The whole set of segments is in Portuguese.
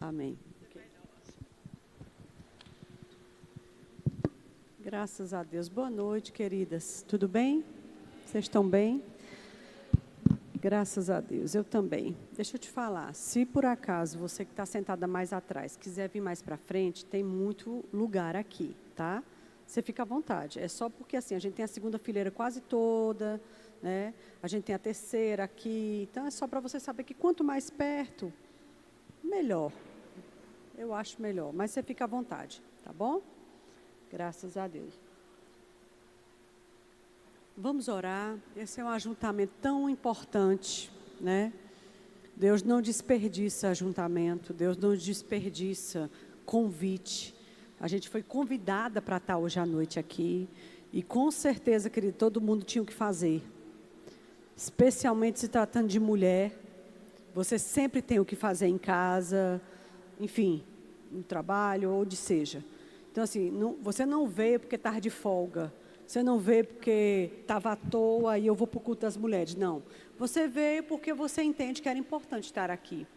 Amém. Graças a Deus. Boa noite, queridas. Tudo bem? Vocês estão bem? Graças a Deus. Eu também. Deixa eu te falar. Se por acaso você que está sentada mais atrás quiser vir mais para frente, tem muito lugar aqui, tá? Você fica à vontade. É só porque assim, a gente tem a segunda fileira quase toda, né? A gente tem a terceira aqui. Então é só para você saber que quanto mais perto, melhor. Eu acho melhor. Mas você fica à vontade, tá bom? Graças a Deus. Vamos orar. Esse é um ajuntamento tão importante, né? Deus não desperdiça ajuntamento. Deus não desperdiça convite. A gente foi convidada para estar hoje à noite aqui. E com certeza, querido, todo mundo tinha o que fazer. Especialmente se tratando de mulher. Você sempre tem o que fazer em casa, enfim, no trabalho, onde seja. Então, assim, você não veio porque estava de folga. Você não veio porque estava à toa e eu vou para o culto das mulheres. Não. Você veio porque você entende que era importante estar aqui.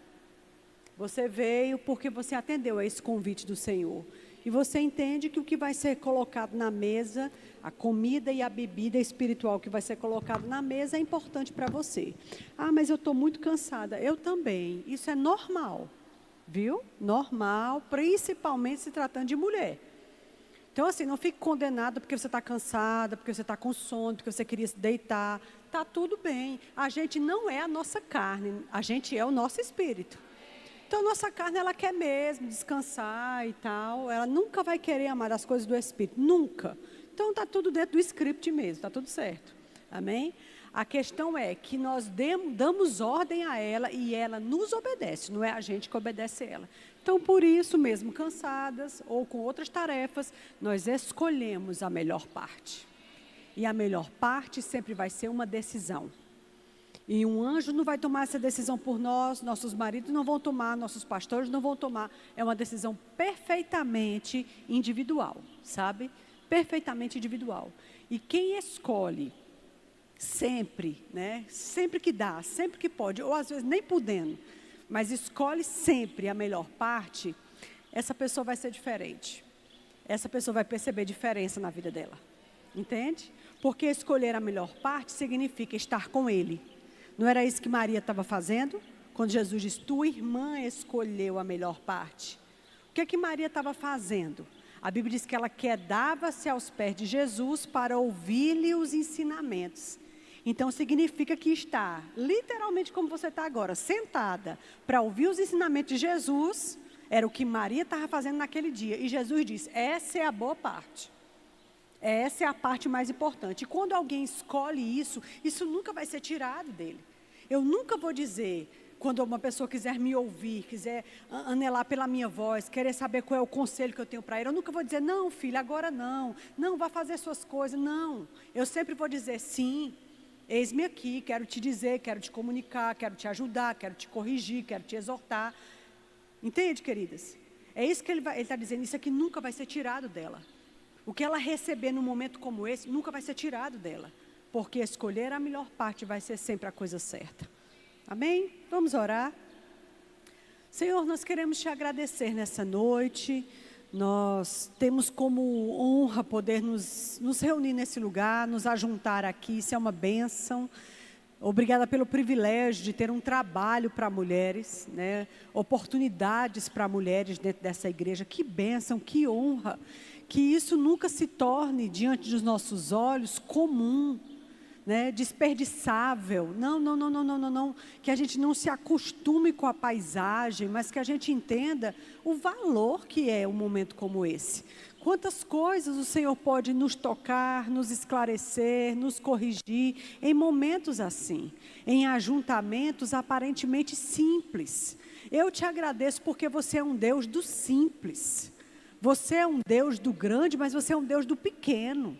Você veio porque você atendeu a esse convite do Senhor. E você entende que o que vai ser colocado na mesa, a comida e a bebida espiritual que vai ser colocado na mesa é importante para você. Ah, mas eu estou muito cansada. Eu também. Isso é normal. Viu? Normal, principalmente se tratando de mulher. Então, assim, não fique condenada porque você está cansada, porque você está com sono, porque você queria se deitar. Está tudo bem. A gente não é a nossa carne, a gente é o nosso espírito. Então, a nossa carne, ela quer mesmo descansar e tal. Ela nunca vai querer amar as coisas do espírito, nunca. Então, está tudo dentro do script mesmo, está tudo certo. Amém? A questão é que nós damos ordem a ela e ela nos obedece, não é a gente que obedece a ela. Então, por isso mesmo, cansadas ou com outras tarefas, nós escolhemos a melhor parte. E a melhor parte sempre vai ser uma decisão. E um anjo não vai tomar essa decisão por nós, nossos maridos não vão tomar, nossos pastores não vão tomar. É uma decisão perfeitamente individual, sabe? Perfeitamente individual. E quem escolhe sempre, né? Sempre que dá, sempre que pode, ou às vezes nem podendo, mas escolhe sempre a melhor parte, essa pessoa vai ser diferente. Essa pessoa vai perceber diferença na vida dela. Entende? Porque escolher a melhor parte significa estar com Ele. Não era isso que Maria estava fazendo? Quando Jesus diz, tua irmã escolheu a melhor parte. O que é que Maria estava fazendo? A Bíblia diz que ela quedava-se aos pés de Jesus para ouvir-lhe os ensinamentos. Então, significa que está, literalmente como você está agora, sentada, para ouvir os ensinamentos de Jesus, era o que Maria estava fazendo naquele dia. E Jesus disse, essa é a boa parte. Essa é a parte mais importante. E quando alguém escolhe isso, isso nunca vai ser tirado dele. Eu nunca vou dizer, quando uma pessoa quiser me ouvir, quiser anelar pela minha voz, querer saber qual é o conselho que eu tenho para ele, eu nunca vou dizer, não, filha, agora não. Não, vá fazer suas coisas. Não. Eu sempre vou dizer, sim. Eis-me aqui, quero te dizer, quero te comunicar, quero te ajudar, quero te corrigir, quero te exortar. Entende, queridas? É isso que ele está dizendo, isso aqui nunca vai ser tirado dela. O que ela receber num momento como esse, nunca vai ser tirado dela. Porque escolher a melhor parte vai ser sempre a coisa certa. Amém? Vamos orar. Senhor, nós queremos te agradecer nessa noite. Nós temos como honra poder nos reunir nesse lugar, nos ajuntar aqui, isso é uma bênção. Obrigada pelo privilégio de ter um trabalho para mulheres, né? Oportunidades para mulheres dentro dessa igreja. Que bênção, que honra. Que isso nunca se torne diante dos nossos olhos comum, né? Desperdiçável. Não. Que a gente não se acostume com a paisagem, mas que a gente entenda o valor que é um momento como esse. Quantas coisas o Senhor pode nos tocar, nos esclarecer, nos corrigir em momentos assim, em ajuntamentos aparentemente simples. Eu te agradeço porque você é um Deus do simples. Você é um Deus do grande, mas você é um Deus do pequeno.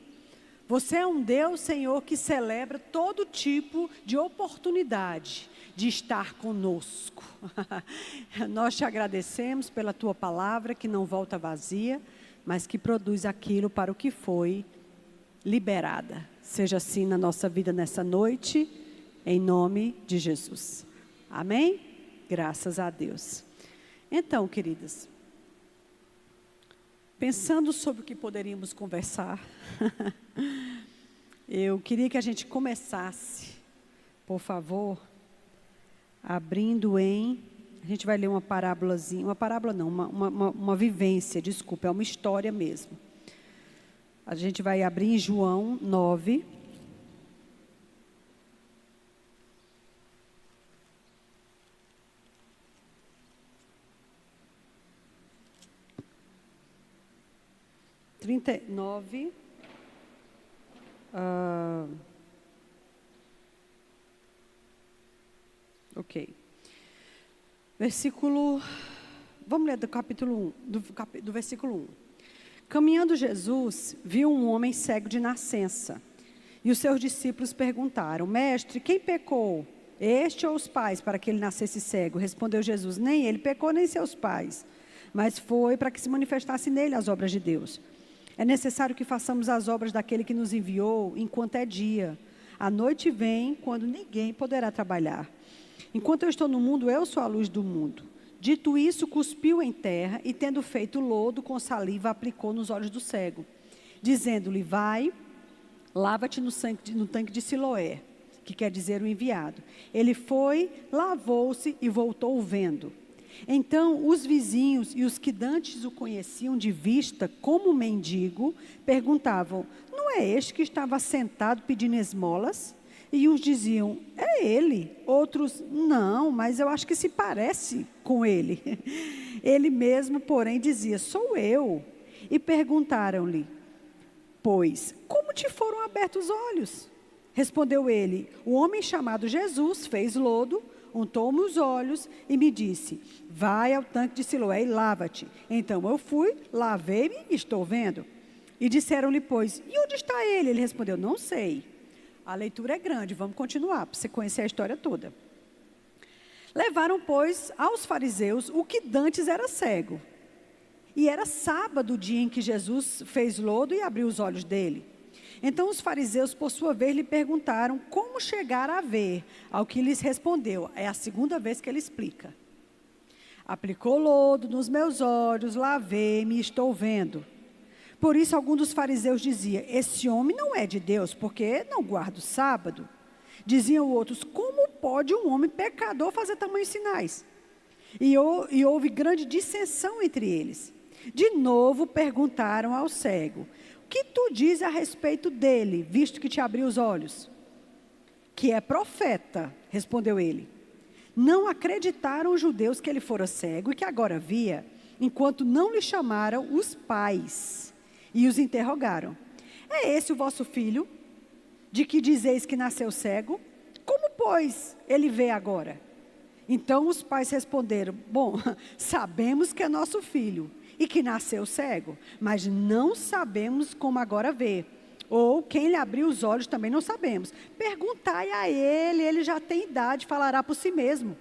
Você é um Deus, Senhor, que celebra todo tipo de oportunidade de estar conosco. Nós te agradecemos pela tua palavra que não volta vazia, mas que produz aquilo para o que foi liberada. Seja assim na nossa vida nessa noite, em nome de Jesus. Amém? Graças a Deus. Então, queridas, pensando sobre o que poderíamos conversar, eu queria que a gente começasse, por favor, abrindo em... A gente vai ler uma parábolazinha, uma parábola não, uma vivência, desculpa, é uma história mesmo. A gente vai abrir em João 9. Ok. Versículo, vamos ler do capítulo 1, do versículo 1. Caminhando Jesus, viu um homem cego de nascença. E os seus discípulos perguntaram: Mestre, quem pecou? Este ou os pais, para que ele nascesse cego? Respondeu Jesus: Nem ele pecou, nem seus pais, mas foi para que se manifestasse nele as obras de Deus. É necessário que façamos as obras daquele que nos enviou enquanto é dia. A noite vem, quando ninguém poderá trabalhar. Enquanto eu estou no mundo, eu sou a luz do mundo. Dito isso, cuspiu em terra e, tendo feito lodo com saliva, aplicou nos olhos do cego, dizendo-lhe: Vai, lava-te no tanque de Siloé, que quer dizer o enviado. Ele foi, lavou-se e voltou vendo. Então, os vizinhos e os que dantes o conheciam de vista como mendigo, perguntavam: Não é este que estava sentado pedindo esmolas? E uns diziam: É ele. Outros: Não, mas eu acho que se parece com ele. Ele mesmo, porém, dizia: Sou eu. E perguntaram-lhe: Pois, como te foram abertos os olhos? Respondeu ele: O homem chamado Jesus fez lodo, untou-me os olhos e me disse: Vai ao tanque de Siloé e lava-te. Então eu fui, lavei-me e estou vendo. E disseram-lhe, pois: E onde está ele? Ele respondeu: Não sei. A leitura é grande, vamos continuar, para você conhecer a história toda. Levaram, pois, aos fariseus o que dantes era cego. E era sábado o dia em que Jesus fez lodo e abriu os olhos dele. Então os fariseus, por sua vez, lhe perguntaram como chegar a ver. Ao que lhes respondeu, é a segunda vez que ele explica. Aplicou lodo nos meus olhos, lavei-me e estou vendo. Por isso, algum dos fariseus dizia: Esse homem não é de Deus, porque não guarda o sábado. Diziam outros: Como pode um homem pecador fazer tamanhos sinais? E houve grande dissensão entre eles. De novo perguntaram ao cego: O que tu dizes a respeito dele, visto que te abriu os olhos? Que é profeta, respondeu ele. Não acreditaram os judeus que ele fora cego e que agora via, enquanto não lhe chamaram os pais. E os interrogaram: É esse o vosso filho, de que dizeis que nasceu cego? Como, pois, ele vê agora? Então os pais responderam: Bom, sabemos que é nosso filho e que nasceu cego, mas não sabemos como agora vê. Ou quem lhe abriu os olhos também não sabemos. Perguntai a ele, ele já tem idade, falará por si mesmo.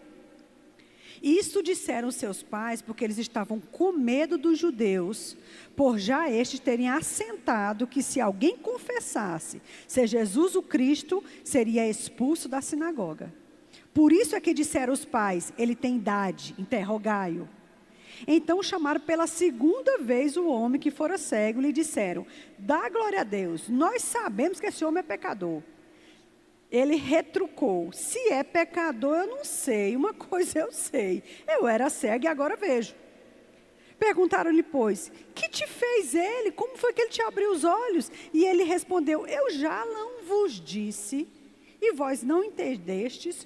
Isso disseram seus pais porque eles estavam com medo dos judeus, por já estes terem assentado que se alguém confessasse ser Jesus o Cristo, seria expulso da sinagoga. Por isso é que disseram os pais: Ele tem idade, interrogai-o. Então chamaram pela segunda vez o homem que fora cego e lhe disseram: Dá glória a Deus, nós sabemos que esse homem é pecador. Ele retrucou: Se é pecador, eu não sei. Uma coisa eu sei: eu era cego e agora vejo. Perguntaram-lhe, pois: Que te fez ele? Como foi que ele te abriu os olhos? E ele respondeu: Eu já não vos disse, e vós não entendestes.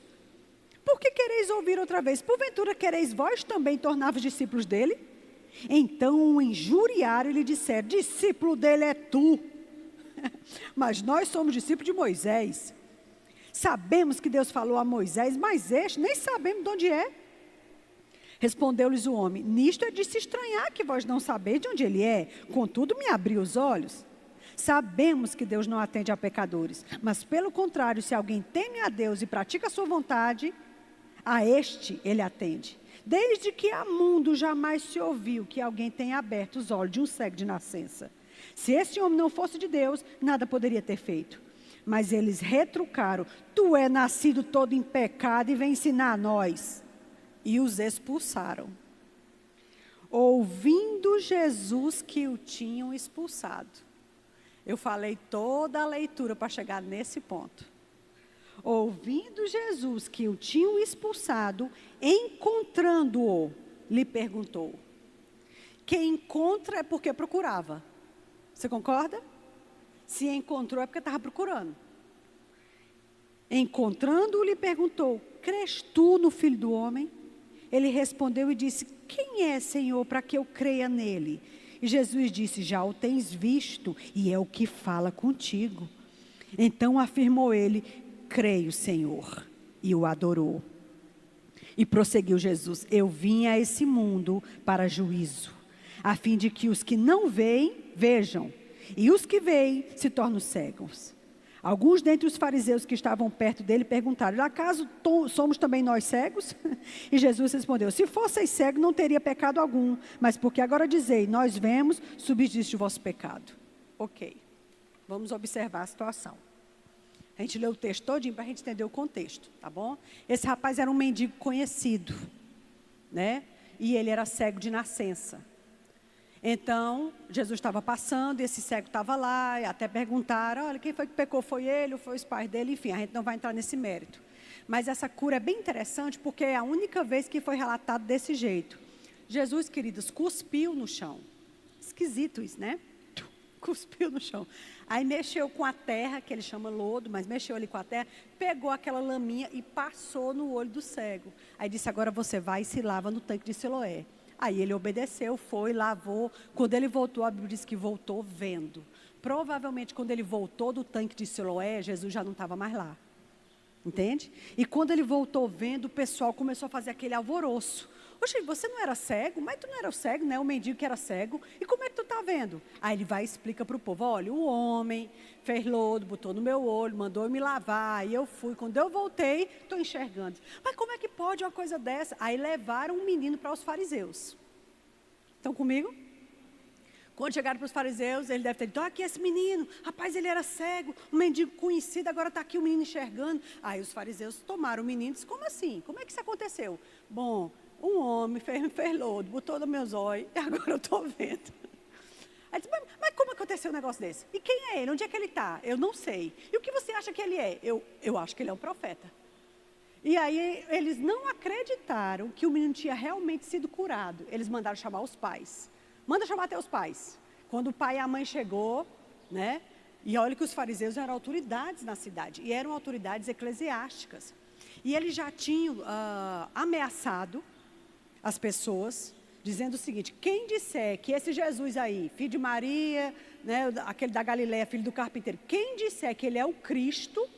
Por que quereis ouvir outra vez? Porventura quereis vós também tornar-vos discípulos dele? Então o injuriaram e lhe disseram: Discípulo dele é tu. Mas nós somos discípulos de Moisés. Sabemos que Deus falou a Moisés, mas este nem sabemos de onde é. Respondeu-lhes o homem: Nisto é de se estranhar que vós não sabeis de onde ele é, contudo me abriu os olhos. Sabemos que Deus não atende a pecadores, mas pelo contrário, se alguém teme a Deus e pratica a sua vontade, a este ele atende. Desde que há mundo jamais se ouviu que alguém tenha aberto os olhos de um cego de nascença. Se esse homem não fosse de Deus, nada poderia ter feito. Mas eles retrucaram: Tu é nascido todo em pecado e vem ensinar a nós. E os expulsaram. Ouvindo Jesus que o tinham expulsado. Eu falei toda a leitura para chegar nesse ponto. Ouvindo Jesus que o tinham expulsado, encontrando-o, lhe perguntou. Quem encontra é porque procurava. Você concorda? Se encontrou é porque estava procurando. Encontrando-o, lhe perguntou, crês tu no Filho do Homem? Ele respondeu e disse, quem é, Senhor, para que eu creia nele? E Jesus disse, já o tens visto, e é o que fala contigo. Então afirmou ele, creio, Senhor, e o adorou. E prosseguiu Jesus, eu vim a esse mundo para juízo, a fim de que os que não veem, vejam, e os que veem se tornam cegos. Alguns dentre os fariseus que estavam perto dele perguntaram, acaso somos também nós cegos? E Jesus respondeu, se fosseis cegos não teria pecado algum, mas porque agora dizei, nós vemos, subsiste o vosso pecado. Ok, vamos observar a situação. A gente leu o texto todinho para a gente entender o contexto, tá bom? Esse rapaz era um mendigo conhecido, né? E ele era cego de nascença. Então, Jesus estava passando, e esse cego estava lá, e até perguntaram, olha, quem foi que pecou? Foi ele ou foi os pais dele? Enfim, a gente não vai entrar nesse mérito. Mas essa cura é bem interessante, porque é a única vez que foi relatado desse jeito. Jesus, queridos, cuspiu no chão. Esquisito isso, né? Cuspiu no chão. Aí mexeu com a terra, que ele chama lodo, mas mexeu ali com a terra, pegou aquela laminha e passou no olho do cego. Aí disse, agora você vai e se lava no tanque de Siloé. Aí ele obedeceu, foi, lavou. Quando ele voltou, a Bíblia diz que voltou vendo. Provavelmente, quando ele voltou do tanque de Siloé, Jesus já não estava mais lá. Entende? E quando ele voltou vendo, o pessoal começou a fazer aquele alvoroço. Oxe, você não era cego? Mas tu não era o cego, né? O mendigo que era cego. E como é que tu está vendo? Aí ele vai e explica para o povo, olha, o homem fez lodo, botou no meu olho, mandou eu me lavar. Aí eu fui, quando eu voltei, estou enxergando. Mas como é que pode uma coisa dessa? Aí levaram um menino para os fariseus. Estão comigo? Quando chegaram para os fariseus, ele deve ter dito, aqui esse menino, rapaz, ele era cego, um mendigo conhecido, agora está aqui o menino enxergando. Aí os fariseus tomaram o menino e disseram, como assim? Como é que isso aconteceu? Bom, um homem fez lodo, botou nos meus olhos e agora eu estou vendo. Aí disse, mas como aconteceu um negócio desse? E quem é ele? Onde é que ele está? Eu não sei. E o que você acha que ele é? Eu acho que ele é um profeta. E aí eles não acreditaram que o menino tinha realmente sido curado. Eles mandaram chamar os pais. Manda chamar até os pais. Quando o pai e a mãe chegou, né? E olha que os fariseus eram autoridades na cidade. E eram autoridades eclesiásticas. E eles já tinham ameaçado as pessoas, dizendo o seguinte, quem disser que esse Jesus aí, filho de Maria, né, aquele da Galileia, filho do carpinteiro, quem disser que ele é o Cristo,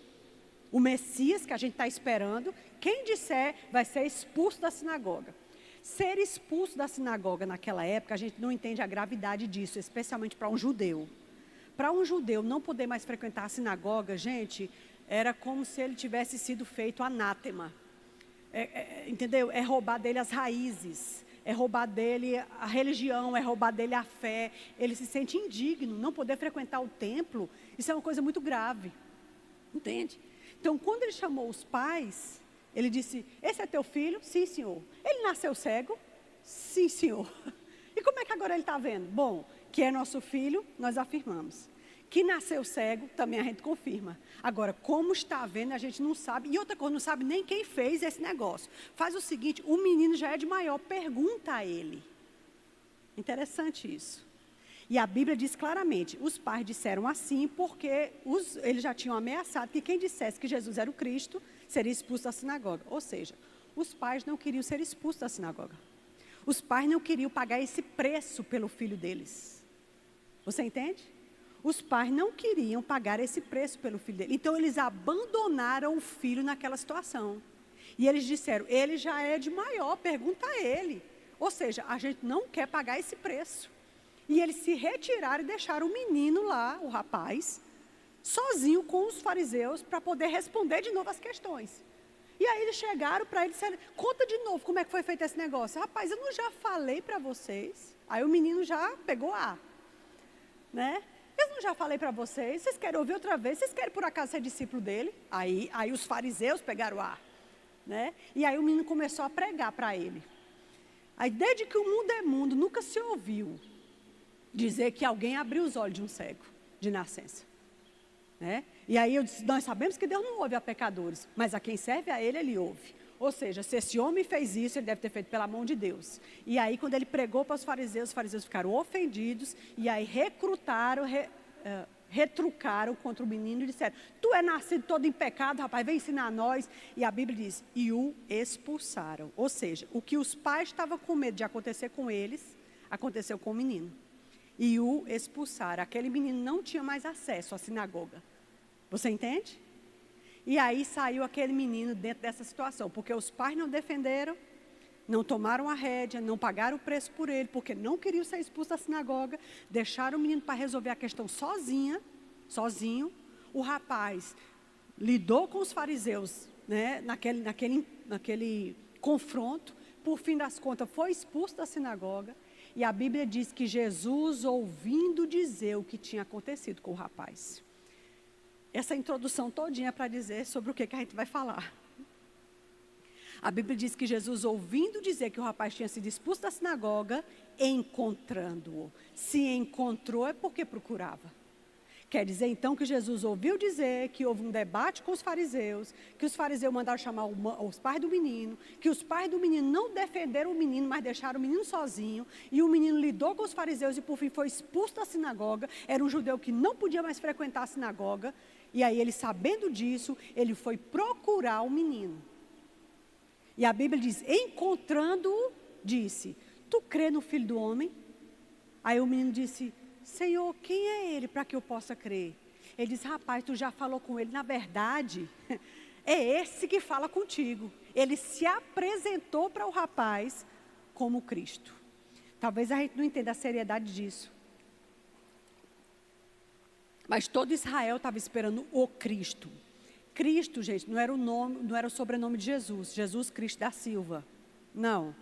o Messias que a gente está esperando, quem disser vai ser expulso da sinagoga. Ser expulso da sinagoga naquela época, a gente não entende a gravidade disso, especialmente para um judeu. Para um judeu não poder mais frequentar a sinagoga, gente, era como se ele tivesse sido feito anátema. Entendeu? É roubar dele as raízes, é roubar dele a religião, é roubar dele a fé. Ele se sente indigno, não poder frequentar o templo, isso é uma coisa muito grave. Entende? Então, quando ele chamou os pais, ele disse, esse é teu filho? Sim, senhor. Ele nasceu cego? Sim, senhor. E como é que agora ele está vendo? Bom, que é nosso filho, nós afirmamos. Que nasceu cego, também a gente confirma. Agora, como está vendo, a gente não sabe. E outra coisa, não sabe nem quem fez esse negócio. Faz o seguinte, o menino já é de maior, pergunta a ele. Interessante isso. E a Bíblia diz claramente, os pais disseram assim porque eles já tinham ameaçado que quem dissesse que Jesus era o Cristo seria expulso da sinagoga. Ou seja, os pais não queriam ser expulsos da sinagoga. Os pais não queriam pagar esse preço pelo filho deles. Você entende? Os pais não queriam pagar esse preço pelo filho dele. Então, eles abandonaram o filho naquela situação. E eles disseram, ele já é de maior, pergunta a ele. Ou seja, a gente não quer pagar esse preço. E eles se retiraram e deixaram o menino lá, o rapaz, sozinho com os fariseus para poder responder de novo as questões. E aí eles chegaram para ele e disseram, conta de novo como é que foi feito esse negócio. Rapaz, eu não já falei para vocês? Aí o menino já pegou né? Eu não já falei para vocês, vocês querem ouvir outra vez? Vocês querem por acaso ser discípulo dele? Aí os fariseus pegaram né? E aí o menino começou a pregar para ele. Aí, desde que o mundo é mundo, nunca se ouviu dizer que alguém abriu os olhos de um cego, de nascença. Né? E aí eu disse, nós sabemos que Deus não ouve a pecadores, mas a quem serve a Ele, Ele ouve. Ou seja, se esse homem fez isso, ele deve ter feito pela mão de Deus. E aí, quando ele pregou para os fariseus ficaram ofendidos, e aí retrucaram contra o menino e disseram, tu é nascido todo em pecado, rapaz, vem ensinar a nós. E a Bíblia diz, e o expulsaram. Ou seja, o que os pais estavam com medo de acontecer com eles, aconteceu com o menino. E o expulsaram. Aquele menino não tinha mais acesso à sinagoga. Você entende? E aí saiu aquele menino dentro dessa situação, porque os pais não defenderam, não tomaram a rédea, não pagaram o preço por ele, porque não queriam ser expulsos da sinagoga, deixaram o menino para resolver a questão sozinho. O rapaz lidou com os fariseus, né, naquele confronto, por fim das contas foi expulso da sinagoga, e a Bíblia diz que Jesus, ouvindo dizer o que tinha acontecido com o rapaz. Essa introdução todinha é para dizer sobre o que a gente vai falar. A Bíblia diz que Jesus, ouvindo dizer que o rapaz tinha sido expulso da sinagoga, encontrando-o. Se encontrou é porque procurava. Quer dizer então que Jesus ouviu dizer que houve um debate com os fariseus, que os fariseus mandaram chamar os pais do menino, que os pais do menino não defenderam o menino, mas deixaram o menino sozinho, e o menino lidou com os fariseus e por fim foi expulso da sinagoga. Era um judeu que não podia mais frequentar a sinagoga, e aí ele, sabendo disso, ele foi procurar o menino. E a Bíblia diz, encontrando-o, disse, tu crê no Filho do Homem? Aí o menino disse, Senhor, quem é ele para que eu possa crer? Ele disse, rapaz, tu já falou com ele, na verdade, é esse que fala contigo. Ele se apresentou para o rapaz como Cristo. Talvez a gente não entenda a seriedade disso. Mas todo Israel estava esperando o Cristo. Cristo, gente, não era o nome, não era o sobrenome de Jesus. Jesus Cristo da Silva. Não.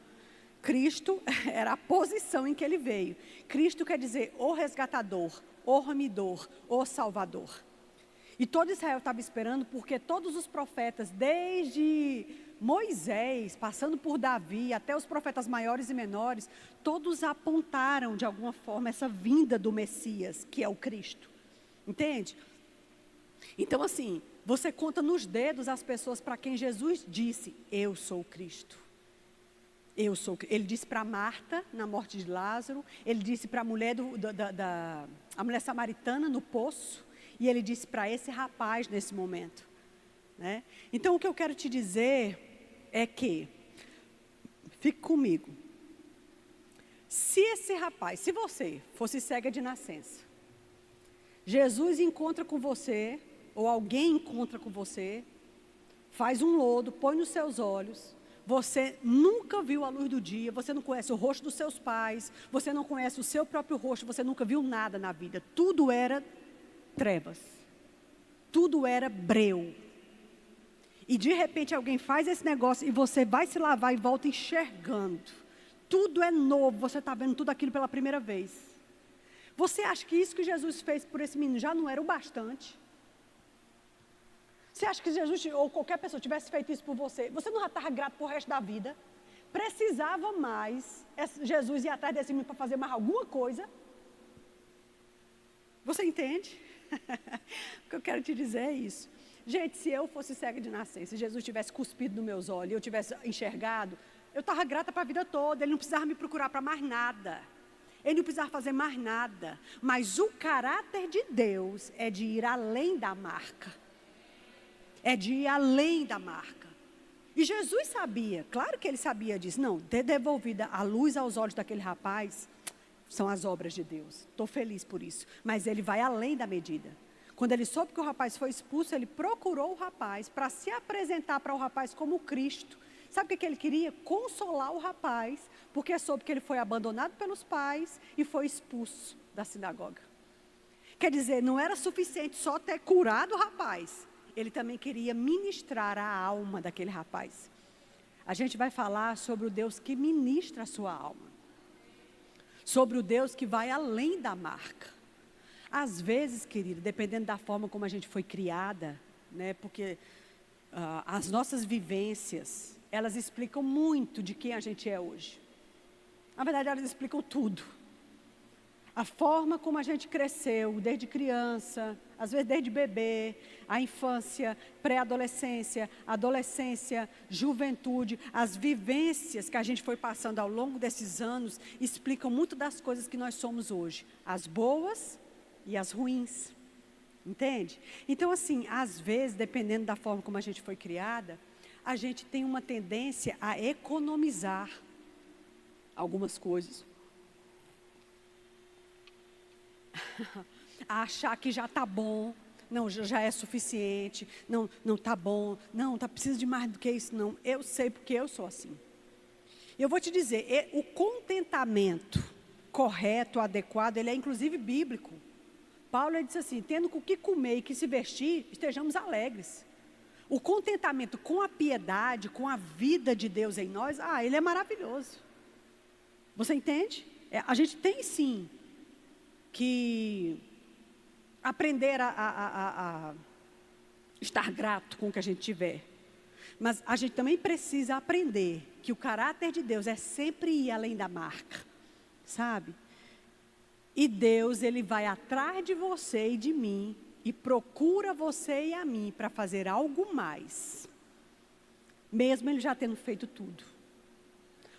Cristo era a posição em que ele veio. Cristo quer dizer o resgatador, o remidor, o salvador. E todo Israel estava esperando, porque todos os profetas, desde Moisés, passando por Davi, até os profetas maiores e menores, todos apontaram de alguma forma essa vinda do Messias, que é o Cristo. Entende? Então assim, você conta nos dedos as pessoas para quem Jesus disse, eu sou o Cristo. Ele disse para Marta, na morte de Lázaro, ele disse para a mulher, a mulher samaritana no poço, e ele disse para esse rapaz nesse momento. Né? Então o que eu quero te dizer é que, fique comigo, se esse rapaz, se você fosse cega de nascença, Jesus encontra com você, ou alguém encontra com você, faz um lodo, põe nos seus olhos, você nunca viu a luz do dia, você não conhece o rosto dos seus pais, você não conhece o seu próprio rosto, você nunca viu nada na vida, tudo era trevas, tudo era breu. E de repente alguém faz esse negócio e você vai se lavar e volta enxergando. Tudo é novo, você está vendo tudo aquilo pela primeira vez. Você acha que isso que Jesus fez por esse menino já não era o bastante? Você acha que Jesus ou qualquer pessoa tivesse feito isso por você, você não já estava grato por o resto da vida? Precisava mais Jesus ir atrás desse menino para fazer mais alguma coisa? Você entende? O que eu quero te dizer é isso. Gente, se eu fosse cega de nascença, se Jesus tivesse cuspido nos meus olhos e eu tivesse enxergado, eu estava grata para a vida toda, ele não precisava me procurar para mais nada. Ele não precisava fazer mais nada. Mas o caráter de Deus é de ir além da marca. É de ir além da marca. E Jesus sabia, claro que ele sabia disso. Não, ter devolvida a luz aos olhos daquele rapaz, são as obras de Deus. Estou feliz por isso. Mas ele vai além da medida. Quando ele soube que o rapaz foi expulso, ele procurou o rapaz para se apresentar para o rapaz como Cristo. Sabe o que ele queria? Consolar o rapaz, porque soube que ele foi abandonado pelos pais e foi expulso da sinagoga. Quer dizer, não era suficiente só ter curado o rapaz. Ele também queria ministrar a alma daquele rapaz. A gente vai falar sobre o Deus que ministra a sua alma. Sobre o Deus que vai além da marca. Às vezes, querido, dependendo da forma como a gente foi criada, né, porque as nossas vivências, elas explicam muito de quem a gente é hoje. Na verdade, elas explicam tudo. A forma como a gente cresceu, desde criança, às vezes desde bebê, a infância, pré-adolescência, adolescência, juventude, as vivências que a gente foi passando ao longo desses anos, explicam muito das coisas que nós somos hoje. As boas e as ruins. Entende? Então, assim, às vezes, dependendo da forma como a gente foi criada, a gente tem uma tendência a economizar algumas coisas. A achar que já está bom, não, já é suficiente, não está bom, não, precisa de mais do que isso, não. Eu sei porque eu sou assim. Eu vou te dizer, o contentamento correto, adequado, ele é inclusive bíblico. Paulo disse assim, tendo com o que comer e que se vestir, estejamos alegres. O contentamento com a piedade, com a vida de Deus em nós, ele é maravilhoso. Você entende? A gente tem sim que aprender a estar grato com o que a gente tiver. Mas a gente também precisa aprender que o caráter de Deus é sempre ir além da marca, sabe? E Deus, Ele vai atrás de você e de mim e procura você e a mim para fazer algo mais. Mesmo Ele já tendo feito tudo.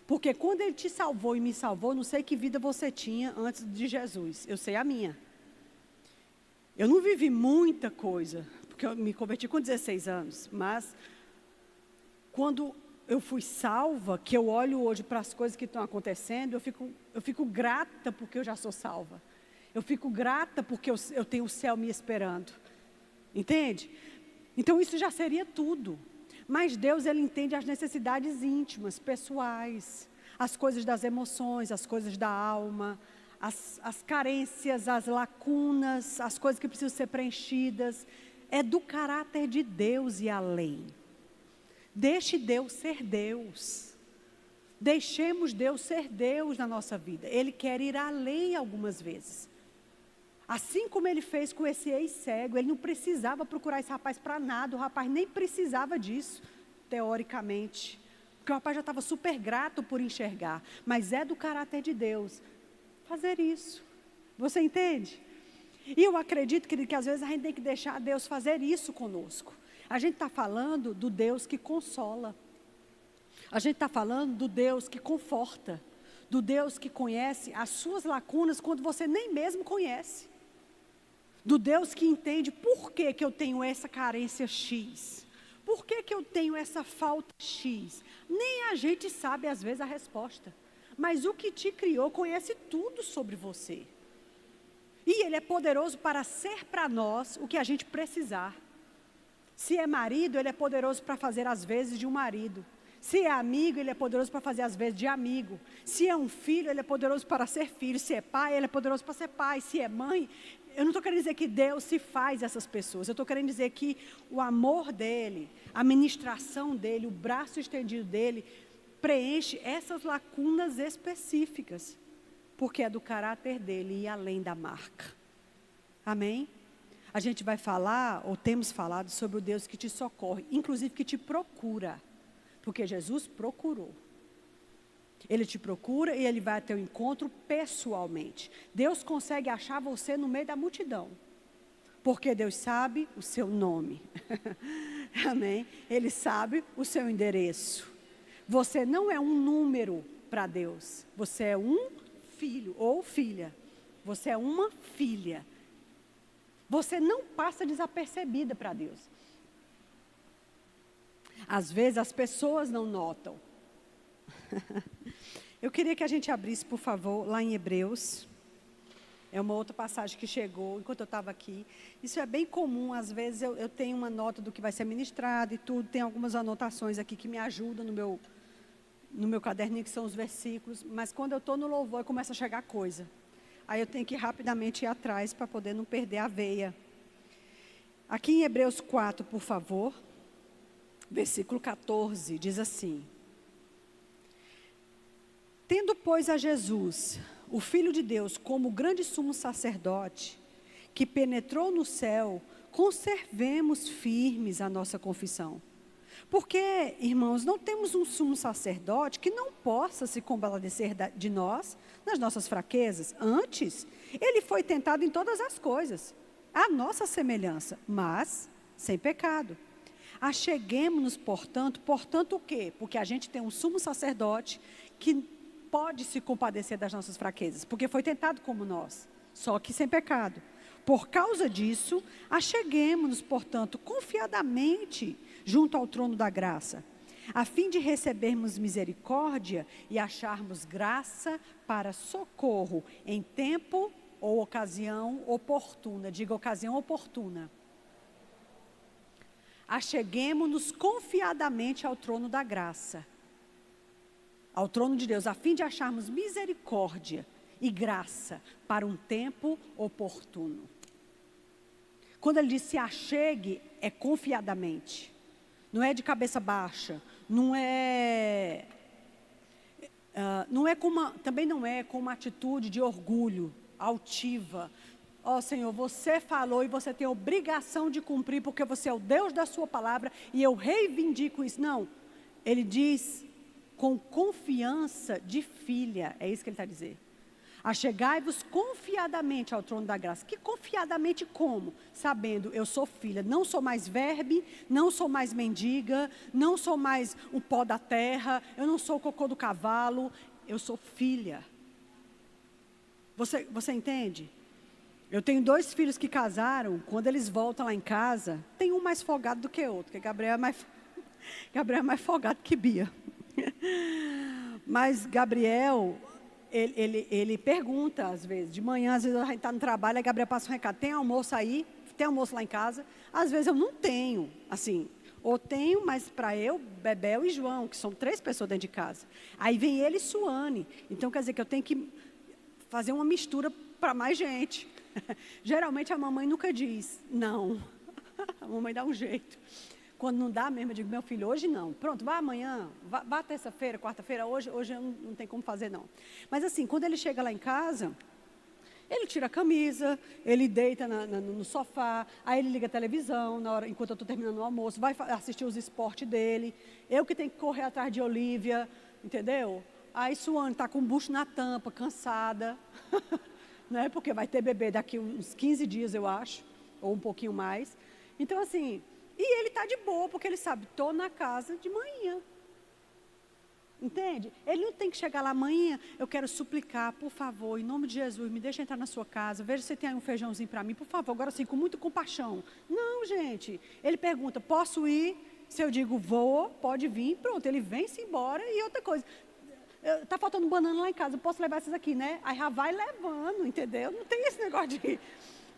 Porque quando Ele te salvou e me salvou, não sei que vida você tinha antes de Jesus. Eu sei a minha. Eu não vivi muita coisa, porque eu me converti com 16 anos. Mas, quando eu fui salva, que eu olho hoje para as coisas que estão acontecendo, eu fico grata porque eu já sou salva. Eu fico grata porque eu tenho o céu me esperando. Entende? Então, isso já seria tudo. Mas Deus, Ele entende as necessidades íntimas, pessoais, as coisas das emoções, as coisas da alma, as carências, as lacunas, as coisas que precisam ser preenchidas. É do caráter de Deus e além. Deixe Deus ser Deus. Deixemos Deus ser Deus na nossa vida. Ele quer ir além algumas vezes. Assim como Ele fez com esse ex-cego, Ele não precisava procurar esse rapaz para nada, o rapaz nem precisava disso, teoricamente. Porque o rapaz já estava super grato por enxergar. Mas é do caráter de Deus fazer isso. Você entende? E eu acredito, querido, que às vezes a gente tem que deixar Deus fazer isso conosco. A gente está falando do Deus que consola. A gente está falando do Deus que conforta. Do Deus que conhece as suas lacunas quando você nem mesmo conhece. Do Deus que entende por que eu tenho essa carência X. Por que eu tenho essa falta X. Nem a gente sabe às vezes a resposta. Mas o que te criou conhece tudo sobre você. E Ele é poderoso para ser para nós o que a gente precisar. Se é marido, Ele é poderoso para fazer as vezes de um marido. Se é amigo, Ele é poderoso para fazer as vezes de amigo. Se é um filho, Ele é poderoso para ser filho. Se é pai, Ele é poderoso para ser pai. Se é mãe, eu não estou querendo dizer que Deus se faz essas pessoas. Eu estou querendo dizer que o amor dEle, a ministração dEle, o braço estendido dEle, preenche essas lacunas específicas. Porque é do caráter dEle e além da marca. Amém? A gente vai falar, ou temos falado, sobre o Deus que te socorre, inclusive que te procura. Porque Jesus procurou. Ele te procura e Ele vai ao teu encontro pessoalmente. Deus consegue achar você no meio da multidão. Porque Deus sabe o seu nome. Amém? Ele sabe o seu endereço. Você não é um número para Deus. Você é um filho ou filha. Você é uma filha. Você não passa desapercebida para Deus. Às vezes as pessoas não notam. Eu queria que a gente abrisse, por favor, lá em Hebreus. É uma outra passagem que chegou enquanto eu estava aqui. Isso é bem comum, às vezes eu tenho uma nota do que vai ser ministrado e tudo. Tem algumas anotações aqui que me ajudam no meu caderninho, que são os versículos. Mas quando eu estou no louvor, começa a chegar coisa. Aí eu tenho que rapidamente ir atrás para poder não perder a veia. Aqui em Hebreus 4, por favor. Versículo 14, diz assim: tendo, pois, a Jesus, o Filho de Deus, como grande sumo sacerdote, que penetrou no céu, conservemos firmes a nossa confissão. Porque, irmãos, não temos um sumo sacerdote que não possa se compadecer de nós, nas nossas fraquezas. Antes, ele foi tentado em todas as coisas, à nossa semelhança, mas sem pecado. Acheguemo-nos, portanto o quê? Porque a gente tem um sumo sacerdote que pode se compadecer das nossas fraquezas, porque foi tentado como nós, só que sem pecado. Por causa disso, acheguemo-nos, portanto, confiadamente junto ao trono da graça, a fim de recebermos misericórdia e acharmos graça para socorro em tempo ou ocasião oportuna. Diga ocasião oportuna. Acheguemo-nos confiadamente ao trono da graça, ao trono de Deus, a fim de acharmos misericórdia e graça para um tempo oportuno. Quando ele diz se achegue, é confiadamente. Não é de cabeça baixa, também não é com uma atitude de orgulho, altiva. Ó Senhor, você falou e você tem a obrigação de cumprir, porque você é o Deus da sua palavra e eu reivindico isso. Não, ele diz com confiança de filha, é isso que ele está dizendo. Achegai-vos confiadamente ao trono da graça. Que confiadamente como? Sabendo, eu sou filha, não sou mais verme, não sou mais mendiga, não sou mais um pó da terra, eu não sou o cocô do cavalo, eu sou filha. Você entende? Eu tenho 2 filhos que casaram, quando eles voltam lá em casa, tem um mais folgado do que outro, porque Gabriel é mais folgado que Bia. Mas Gabriel... Ele pergunta às vezes, de manhã, às vezes a gente está no trabalho, a Gabriel passa um recado, tem almoço aí? Tem almoço lá em casa? Às vezes eu não tenho, assim, ou tenho, mas para eu, Bebel e João, que são 3 pessoas dentro de casa. Aí vem ele e Suane, então quer dizer que eu tenho que fazer uma mistura para mais gente. Geralmente a mamãe nunca diz, não, a mamãe dá um jeito. Quando não dá mesmo, eu digo, meu filho, hoje não. Pronto, vá amanhã, vá terça-feira, quarta-feira, hoje eu não tem como fazer não. Mas assim, quando ele chega lá em casa, ele tira a camisa, ele deita no sofá, aí ele liga a televisão, enquanto eu estou terminando o almoço, vai assistir os esportes dele, eu que tenho que correr atrás de Olivia, entendeu? Aí Suane está com o bucho na tampa, cansada, né? Porque vai ter bebê daqui uns 15 dias, eu acho, ou um pouquinho mais. Então assim... E ele está de boa, porque ele sabe, estou na casa de manhã. Entende? Ele não tem que chegar lá amanhã, eu quero suplicar, por favor, em nome de Jesus, me deixa entrar na sua casa, veja se tem aí um feijãozinho para mim, por favor, agora sim, com muita compaixão. Não, gente. Ele pergunta, posso ir? Se eu digo, vou, pode vir, pronto, ele vem-se embora. E outra coisa, está faltando banana lá em casa, eu posso levar essas aqui, né? Aí já vai levando, entendeu? Não tem esse negócio de...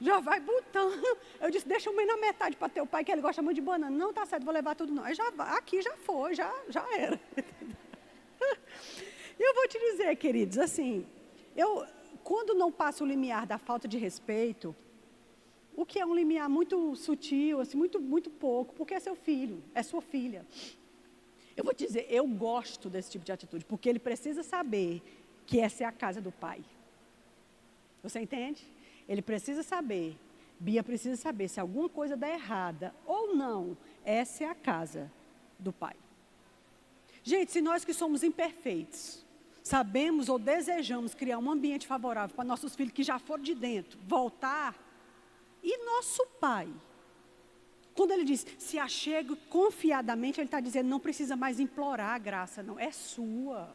Já vai botando. Eu disse, deixa o meio na metade para teu pai, que ele gosta muito de banana. Não, tá certo, vou levar tudo não. Aí já vai, aqui já foi, já era. E eu vou te dizer, queridos, assim, quando não passo o limiar da falta de respeito, o que é um limiar muito sutil, assim, muito, muito pouco, porque é seu filho, é sua filha. Eu vou te dizer, eu gosto desse tipo de atitude, porque ele precisa saber que essa é a casa do pai. Você entende? Ele precisa saber, Bia precisa saber, se alguma coisa der errada ou não, essa é a casa do pai. Gente, se nós que somos imperfeitos, sabemos ou desejamos criar um ambiente favorável para nossos filhos que já foram de dentro, voltar, e nosso pai, quando ele diz, se achegue confiadamente, ele está dizendo, não precisa mais implorar a graça, não, é sua.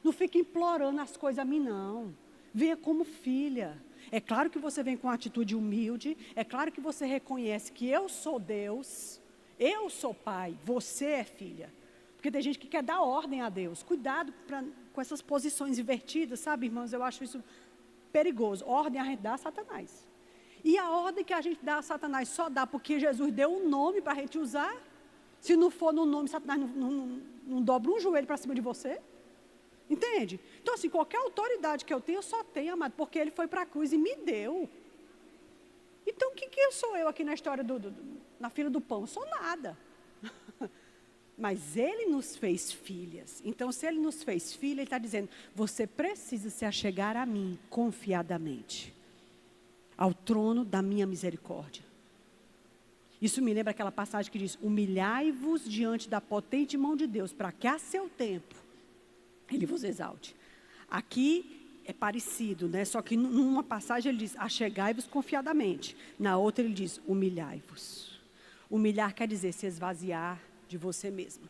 Não fica implorando as coisas a mim, não. Venha como filha. É claro que você vem com uma atitude humilde, é claro que você reconhece que eu sou Deus, eu sou pai, você é filha. Porque tem gente que quer dar ordem a Deus. Cuidado com essas posições invertidas, sabe, irmãos? Eu acho isso perigoso. Ordem a gente dá a Satanás. E a ordem que a gente dá a Satanás só dá porque Jesus deu um nome para a gente usar. Se não for no nome, Satanás não dobra um joelho para cima de você. Entende? Então, assim, qualquer autoridade que eu tenho, eu só tenho, amado, porque ele foi para a cruz e me deu. Então, o que sou eu aqui na história, na fila do pão? Sou nada. Mas ele nos fez filhas. Então, se ele nos fez filha, ele está dizendo, você precisa se achegar a mim confiadamente, ao trono da minha misericórdia. Isso me lembra aquela passagem que diz: humilhai-vos diante da potente mão de Deus, para que a seu tempo Ele vos exalte. Aqui é parecido, né? Só que numa passagem ele diz: achegai-vos confiadamente. Na outra ele diz: humilhai-vos. Humilhar quer dizer se esvaziar de você mesmo.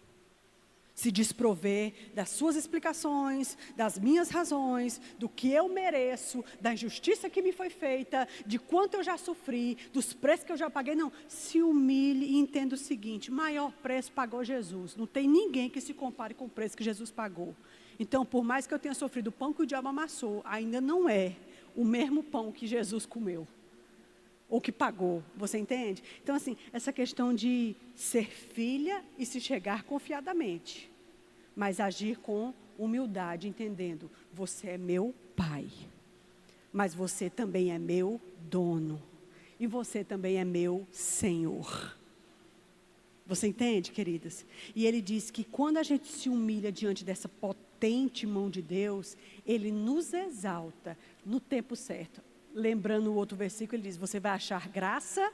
Se desprover das suas explicações, das minhas razões, do que eu mereço, da injustiça que me foi feita, de quanto eu já sofri, dos preços que eu já paguei. Não, se humilhe e entenda o seguinte: maior preço pagou Jesus. Não tem ninguém que se compare com o preço que Jesus pagou. Então, por mais que eu tenha sofrido o pão que o diabo amassou, ainda não é o mesmo pão que Jesus comeu. Ou que pagou, você entende? Então, assim, essa questão de ser filha e se chegar confiadamente, mas agir com humildade, entendendo: você é meu pai, mas você também é meu dono, e você também é meu Senhor. Você entende, queridas? E ele diz que quando a gente se humilha diante dessa potente mão de Deus, Ele nos exalta no tempo certo. Lembrando o outro versículo, ele diz: você vai achar graça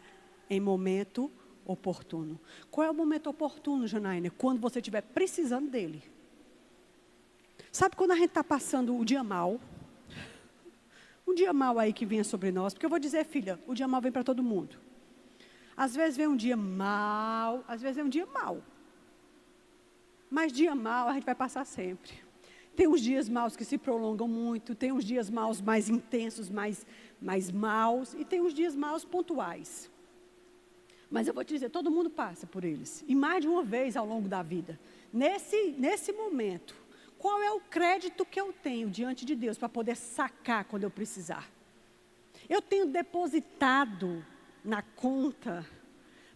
em momento oportuno. Qual é o momento oportuno, Janaína? Quando você estiver precisando dele. Sabe quando a gente está passando o dia mal? Um dia mal aí que venha sobre nós. Porque eu vou dizer, filha, o dia mal vem para todo mundo. Às vezes vem um dia mal, às vezes vem um dia mal. Mas dia mal a gente vai passar sempre. Tem uns dias maus que se prolongam muito, tem uns dias maus mais intensos, mais maus, e tem uns dias maus pontuais. Mas eu vou te dizer, todo mundo passa por eles, e mais de uma vez ao longo da vida. Nesse momento, qual é o crédito que eu tenho diante de Deus para poder sacar quando eu precisar? Eu tenho depositado na conta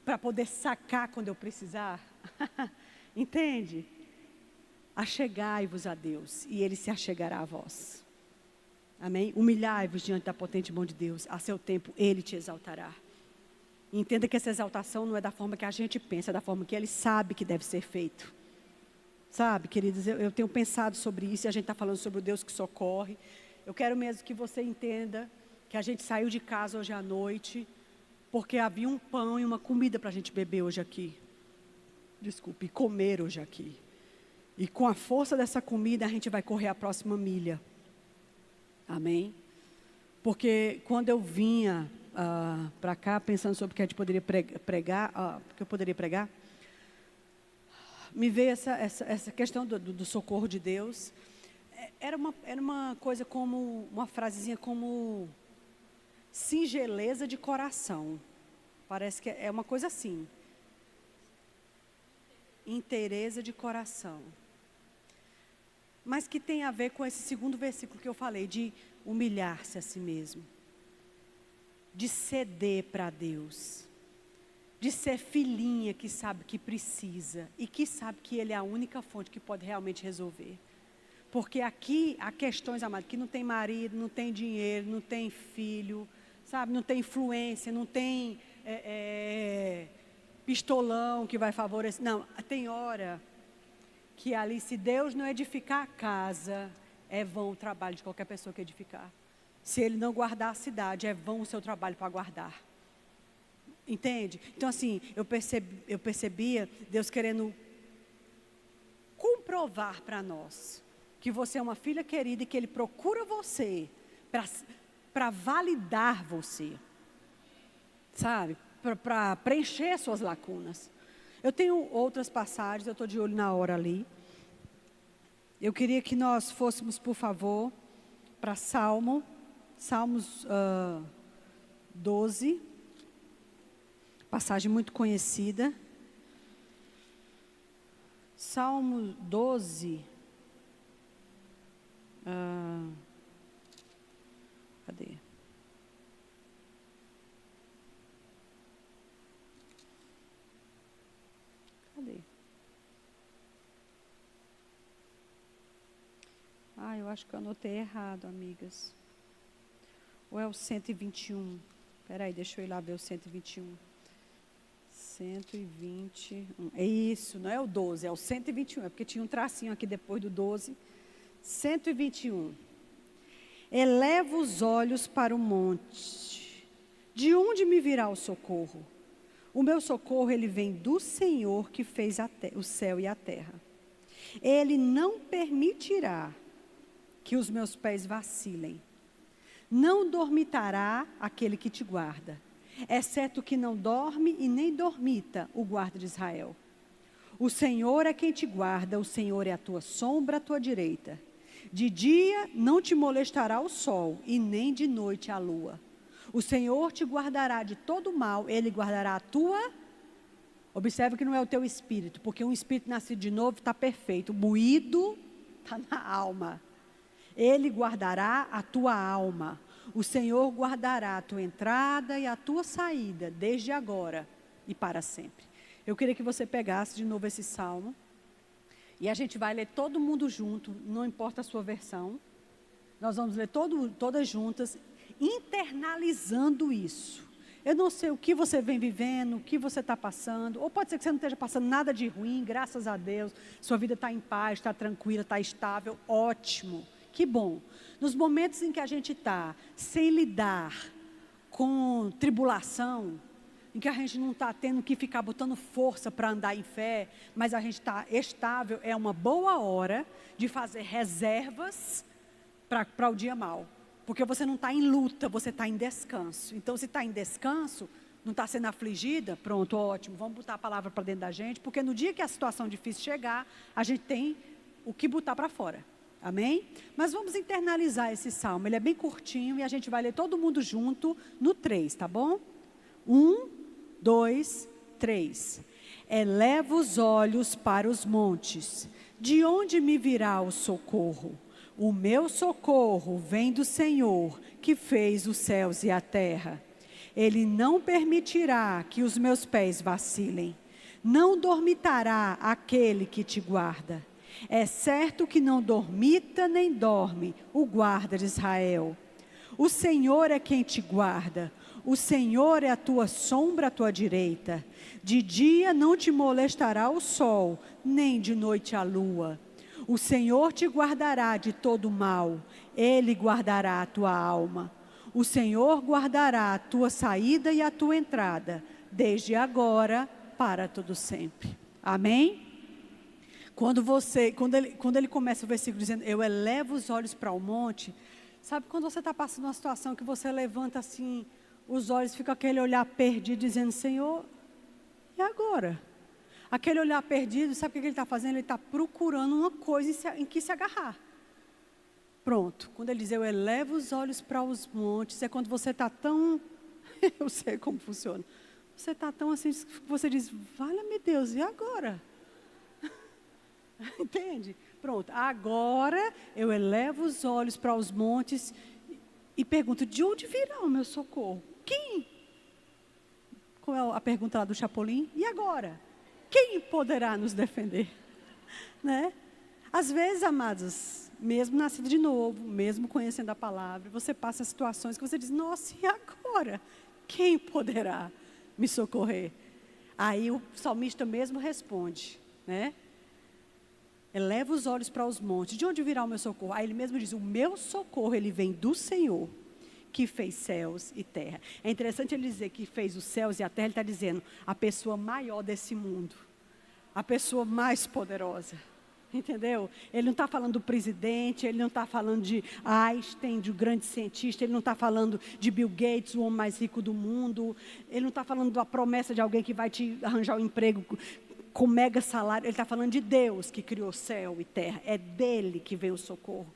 para poder sacar quando eu precisar? Entende? Achegai-vos a Deus, e Ele se achegará a vós. Amém? Humilhai-vos diante da potente mão de Deus, a seu tempo Ele te exaltará. Entenda que essa exaltação não é da forma que a gente pensa, é da forma que Ele sabe que deve ser feito. Sabe, queridos, eu tenho pensado sobre isso, e a gente está falando sobre o Deus que socorre. Eu quero mesmo que você entenda que a gente saiu de casa hoje à noite, porque havia um pão e uma comida para a gente beber hoje aqui. Desculpe, comer hoje aqui. E com a força dessa comida a gente vai correr a próxima milha. Amém? Porque quando eu vinha para cá, pensando sobre o que a gente poderia pregar, que eu poderia pregar, me veio essa questão do socorro de Deus. Era uma coisa como, uma frasezinha como singeleza de coração. Parece que é uma coisa assim. Inteireza de coração. Mas que tem a ver com esse segundo versículo que eu falei, de humilhar-se a si mesmo. De ceder para Deus. De ser filhinha que sabe que precisa e que sabe que Ele é a única fonte que pode realmente resolver. Porque aqui há questões, amados, que não tem marido, não tem dinheiro, não tem filho, sabe? Não tem influência, não tem pistolão que vai favorecer. Não, tem hora que ali, se Deus não edificar a casa, é vão o trabalho de qualquer pessoa que edificar. Se Ele não guardar a cidade, é vão o seu trabalho para guardar. Entende? Então assim, eu percebia Deus querendo comprovar para nós que você é uma filha querida e que Ele procura você para validar você. Sabe? Para preencher suas lacunas. Eu tenho outras passagens, eu estou de olho na hora ali. Eu queria que nós fôssemos, por favor, para Salmos 12. Passagem muito conhecida. Salmo 12. Cadê? Eu acho que eu anotei errado, amigas. Ou é o 121? Espera aí, deixa eu ir lá ver o 121. 121. É isso, não é o 12, é o 121. É porque tinha um tracinho aqui depois do 12. 121. Eleva os olhos para o monte. De onde me virá o socorro? O meu socorro, ele vem do Senhor que fez o céu e a terra. Ele não permitirá que os meus pés vacilem. Não dormitará aquele que te guarda, exceto que não dorme e nem dormita o guarda de Israel. O Senhor é quem te guarda, o Senhor é a tua sombra à tua direita. De dia não te molestará o sol, e nem de noite a lua. O Senhor te guardará de todo mal, Ele guardará a tua... Observe que não é o teu espírito, porque um espírito nascido de novo está perfeito. O moído está na alma. Ele guardará a tua alma. O Senhor guardará a tua entrada e a tua saída, desde agora e para sempre. Eu queria que você pegasse de novo esse salmo. E a gente vai ler todo mundo junto, não importa a sua versão. Nós vamos ler todas juntas, internalizando isso. Eu não sei o que você vem vivendo, o que você está passando. Ou pode ser que você não esteja passando nada de ruim, graças a Deus. Sua vida está em paz, está tranquila, está estável, ótimo. Que bom. Nos momentos em que a gente está sem lidar com tribulação, em que a gente não está tendo que ficar botando força para andar em fé, mas a gente está estável, é uma boa hora de fazer reservas para o dia mau. Porque você não está em luta, você está em descanso. Então, se está em descanso, não está sendo afligida, pronto, ótimo, vamos botar a palavra para dentro da gente, porque no dia que a situação difícil chegar, a gente tem o que botar para fora. Amém? Mas vamos internalizar esse salmo, ele é bem curtinho e a gente vai ler todo mundo junto no 3, tá bom? 1, 2, 3. Eleva os olhos para os montes, de onde me virá o socorro? O meu socorro vem do Senhor, que fez os céus e a terra. Ele não permitirá que os meus pés vacilem. Não dormitará aquele que te guarda. É certo que não dormita nem dorme o guarda de Israel. O Senhor é quem te guarda. O Senhor é a tua sombra à tua direita. De dia não te molestará o sol, nem de noite a lua. O Senhor te guardará de todo mal, Ele guardará a tua alma. O Senhor guardará a tua saída e a tua entrada, desde agora para todo sempre. Amém? Quando ele começa o versículo dizendo, eu elevo os olhos para o monte, sabe quando você está passando uma situação que você levanta assim, os olhos, fica aquele olhar perdido, dizendo, Senhor, e agora? Aquele olhar perdido, sabe o que ele está fazendo? Ele está procurando uma coisa em que se agarrar. Pronto, quando ele diz, eu elevo os olhos para os montes, é quando você está tão, eu sei como funciona, você está tão assim, você diz, valha-me Deus, e agora? Entende? Pronto, agora eu elevo os olhos para os montes e pergunto, de onde virá o meu socorro? Quem? Qual é a pergunta lá do Chapolin? E agora? Quem poderá nos defender? Né? Às vezes, amados, mesmo nascido de novo, mesmo conhecendo a palavra, você passa situações que você diz, nossa, e agora? Quem poderá me socorrer? Aí o salmista mesmo responde, né? Eleva os olhos para os montes, de onde virá o meu socorro? Aí ele mesmo diz, o meu socorro, ele vem do Senhor, que fez céus e terra. É interessante ele dizer que fez os céus e a terra, ele está dizendo, a pessoa maior desse mundo, a pessoa mais poderosa, entendeu? Ele não está falando do presidente, ele não está falando de Einstein, de um grande cientista, ele não está falando de Bill Gates, o homem mais rico do mundo, ele não está falando da promessa de alguém que vai te arranjar um emprego com mega salário, ele está falando de Deus que criou céu e terra, é dele que vem o socorro.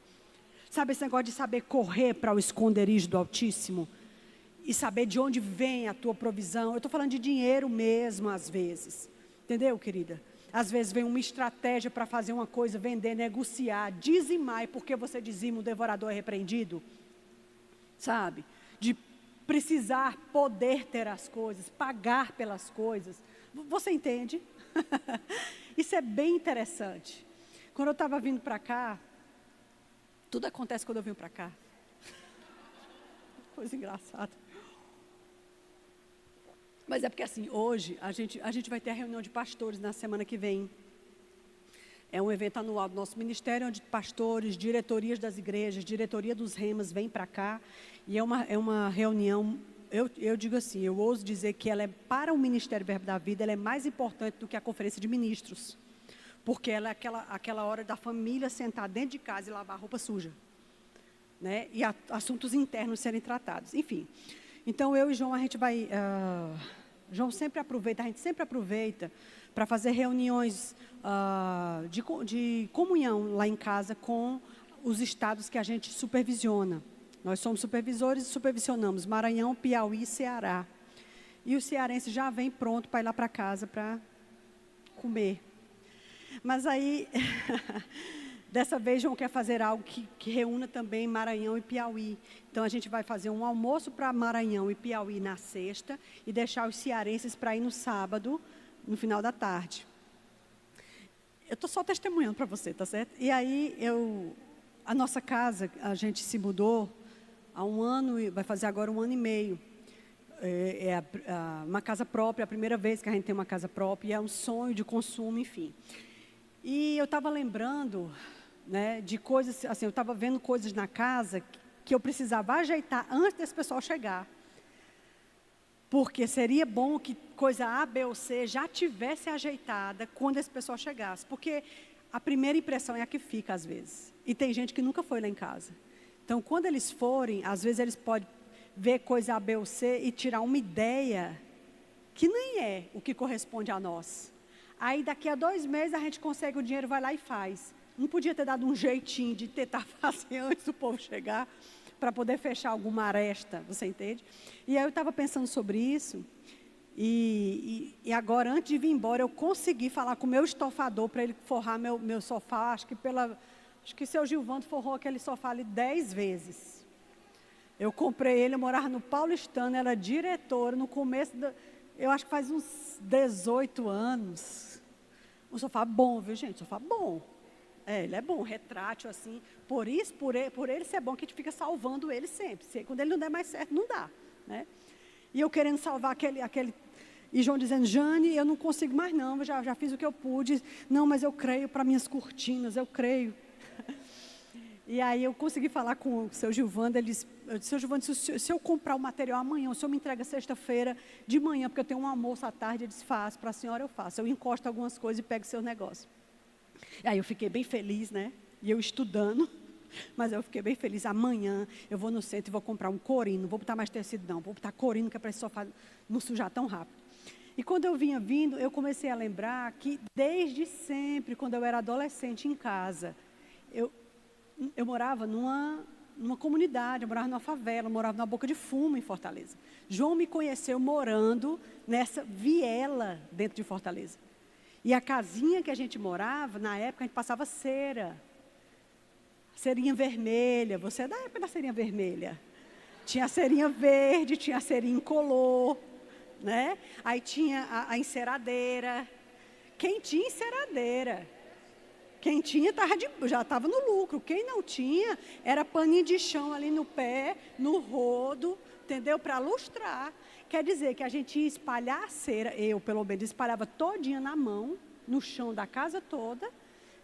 Sabe esse negócio de saber correr para o esconderijo do Altíssimo? E saber de onde vem a tua provisão. Eu estou falando de dinheiro mesmo, às vezes. Entendeu, querida? Às vezes vem uma estratégia para fazer uma coisa, vender, negociar, dizimar. E porque você dizima, o devorador é repreendido? Sabe? De precisar poder ter as coisas, pagar pelas coisas. Você entende? Isso é bem interessante. Quando eu estava vindo para cá, tudo acontece quando eu venho para cá. Coisa engraçada. Mas é porque assim, hoje a gente vai ter a reunião de pastores na semana que vem. É um evento anual do nosso ministério, onde pastores, diretorias das igrejas, diretoria dos remas vêm para cá. E é uma reunião eu digo assim, eu ouso dizer que ela é, para o Ministério Verbo da Vida, ela é mais importante do que a conferência de ministros. Porque ela é aquela hora da família sentar dentro de casa e lavar roupa suja. Né? E assuntos internos serem tratados. Enfim, então eu e João, a gente vai... João a gente sempre aproveita para fazer reuniões de comunhão lá em casa com os estados que a gente supervisiona. Nós somos supervisores e supervisionamos Maranhão, Piauí e Ceará. E o cearense já vem pronto para ir lá para casa para comer. Mas aí, dessa vez, João quer fazer algo que reúna também Maranhão e Piauí. Então, a gente vai fazer um almoço para Maranhão e Piauí na sexta e deixar os cearenses para ir no sábado, no final da tarde. Eu estou só testemunhando para você, tá certo? E aí, a nossa casa, a gente se mudou há 1 ano, e vai fazer agora 1 ano e meio. Uma casa própria, a primeira vez que a gente tem uma casa própria, e é um sonho de consumo, enfim. E eu estava lembrando, né, de coisas, assim, eu estava vendo coisas na casa que eu precisava ajeitar antes desse pessoal chegar. Porque seria bom que coisa A, B ou C já tivesse ajeitada quando esse pessoal chegasse. Porque a primeira impressão é a que fica, às vezes. E tem gente que nunca foi lá em casa. Então, quando eles forem, às vezes eles podem ver coisa A, B ou C e tirar uma ideia que nem é o que corresponde a nós. Aí, daqui a 2 meses, a gente consegue o dinheiro, vai lá e faz. Não podia ter dado um jeitinho de tentar fazer antes do povo chegar, para poder fechar alguma aresta, você entende? E aí eu estava pensando sobre isso, e agora, antes de vir embora, eu consegui falar com o meu estofador para ele forrar meu sofá. Acho que seu Gilvando forrou aquele sofá ali 10 vezes. Eu comprei ele, eu morava no Paulistano, era diretora, no começo, eu acho que faz uns 18 anos. Um sofá bom, viu, gente? Sofá bom. Ele é bom, retrátil, assim. Por ele ser bom, que a gente fica salvando ele sempre. Quando ele não der mais certo, não dá. Né? E eu querendo salvar aquele... E João dizendo, Jane, eu não consigo mais não, eu já fiz o que eu pude. Não, mas eu creio para minhas cortinas, eu creio. E aí eu consegui falar com o seu Gilvando, eu disse, seu Gilvando, se eu comprar o material amanhã, o senhor me entrega sexta-feira de manhã, porque eu tenho um almoço à tarde, ele disse, faço, para a senhora eu faço. Eu encosto algumas coisas e pego o seu negócio. E aí eu fiquei bem feliz, né? E eu estudando, mas eu fiquei bem feliz. Amanhã eu vou no centro e vou comprar um corino, não vou botar mais tecido não, vou botar corino, que é para esse sofá não sujar tão rápido. E quando eu vinha vindo, eu comecei a lembrar que desde sempre, quando eu era adolescente em casa, eu morava numa comunidade, eu morava numa favela, eu morava numa boca de fumo em Fortaleza. João me conheceu morando nessa viela dentro de Fortaleza. E a casinha que a gente morava, na época a gente passava cera. Cerinha vermelha, você é da época da cerinha vermelha. Tinha a cerinha verde, tinha a cerinha incolor, né? Aí tinha a enceradeira. Quem tinha enceradeira? Quem tinha já estava no lucro. Quem não tinha, era paninho de chão ali no pé, no rodo, entendeu? Para lustrar. Quer dizer que a gente ia espalhar a cera, eu pelo menos espalhava todinha na mão, no chão da casa toda,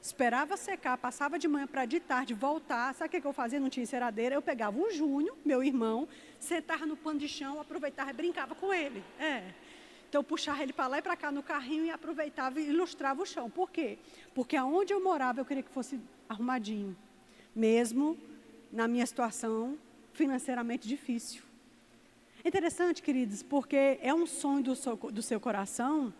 esperava secar, passava de manhã para de tarde, voltar. Sabe o que eu fazia? Não tinha enceradeira, eu pegava o Júnior, meu irmão, sentava no pano de chão, aproveitava e brincava com ele. Então, eu puxava ele para lá e para cá no carrinho e aproveitava e ilustrava o chão. Por quê? Porque aonde eu morava, eu queria que fosse arrumadinho. Mesmo na minha situação financeiramente difícil. É interessante, queridos, porque é um sonho do seu coração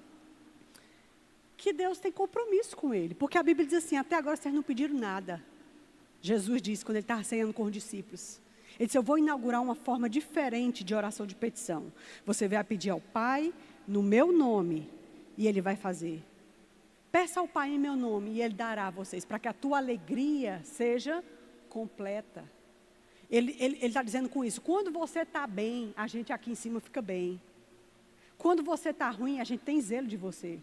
que Deus tem compromisso com ele. Porque a Bíblia diz assim, até agora vocês não pediram nada. Jesus disse quando ele estava ceando com os discípulos. Ele disse, eu vou inaugurar uma forma diferente de oração de petição. Você vai pedir ao Pai no meu nome e Ele vai fazer. Peça ao Pai em meu nome e Ele dará a vocês, para que a tua alegria seja completa. Ele está dizendo com isso, quando você está bem, a gente aqui em cima fica bem. Quando você está ruim, a gente tem zelo de você.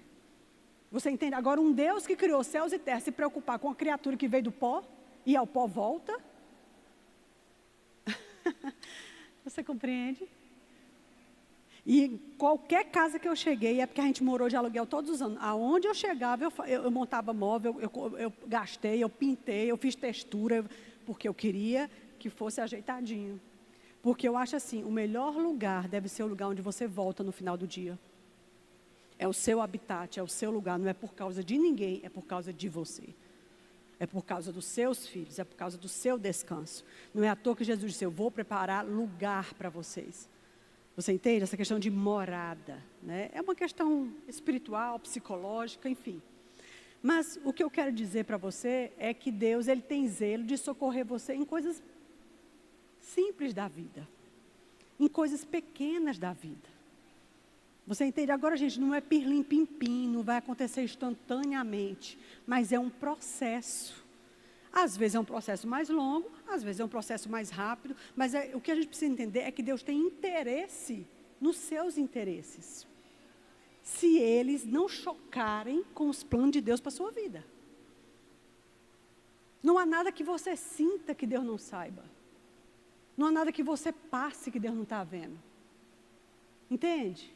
Você entende? Agora, um Deus que criou céus e terra se preocupar com a criatura que veio do pó e ao pó volta... Você compreende? E qualquer casa que eu cheguei, é porque a gente morou de aluguel todos os anos. Aonde eu chegava, eu montava móvel, eu gastei, eu pintei, eu fiz textura, porque eu queria que fosse ajeitadinho. Porque eu acho assim, o melhor lugar deve ser o lugar onde você volta no final do dia. É o seu habitat, é o seu lugar, não é por causa de ninguém, é por causa de você. É por causa dos seus filhos, é por causa do seu descanso. Não é à toa que Jesus disse, eu vou preparar lugar para vocês. Você entende? Essa questão de morada, né? É uma questão espiritual, psicológica, enfim. Mas o que eu quero dizer para você é que Deus, Ele tem zelo de socorrer você em coisas simples da vida. Em coisas pequenas da vida. Você entende? Agora, gente, não é pirlim-pim-pim, não vai acontecer instantaneamente, mas é um processo. Às vezes é um processo mais longo, às vezes é um processo mais rápido, mas o que a gente precisa entender é que Deus tem interesse nos seus interesses. Se eles não chocarem com os planos de Deus para a sua vida. Não há nada que você sinta que Deus não saiba. Não há nada que você passe que Deus não está vendo. Entende?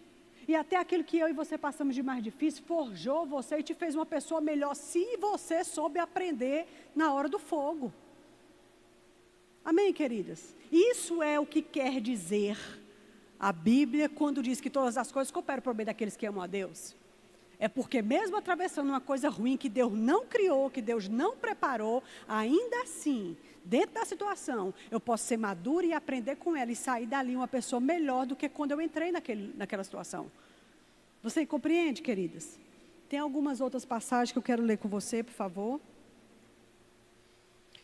E até aquilo que eu e você passamos de mais difícil, forjou você e te fez uma pessoa melhor, se você soube aprender na hora do fogo. Amém, queridas? Isso é o que quer dizer a Bíblia quando diz que todas as coisas cooperam para o bem daqueles que amam a Deus. É porque mesmo atravessando uma coisa ruim que Deus não criou, que Deus não preparou, ainda assim, dentro da situação, eu posso ser madura e aprender com ela e sair dali uma pessoa melhor do que quando eu entrei naquela situação. Você compreende, queridas? Tem algumas outras passagens que eu quero ler com você, por favor.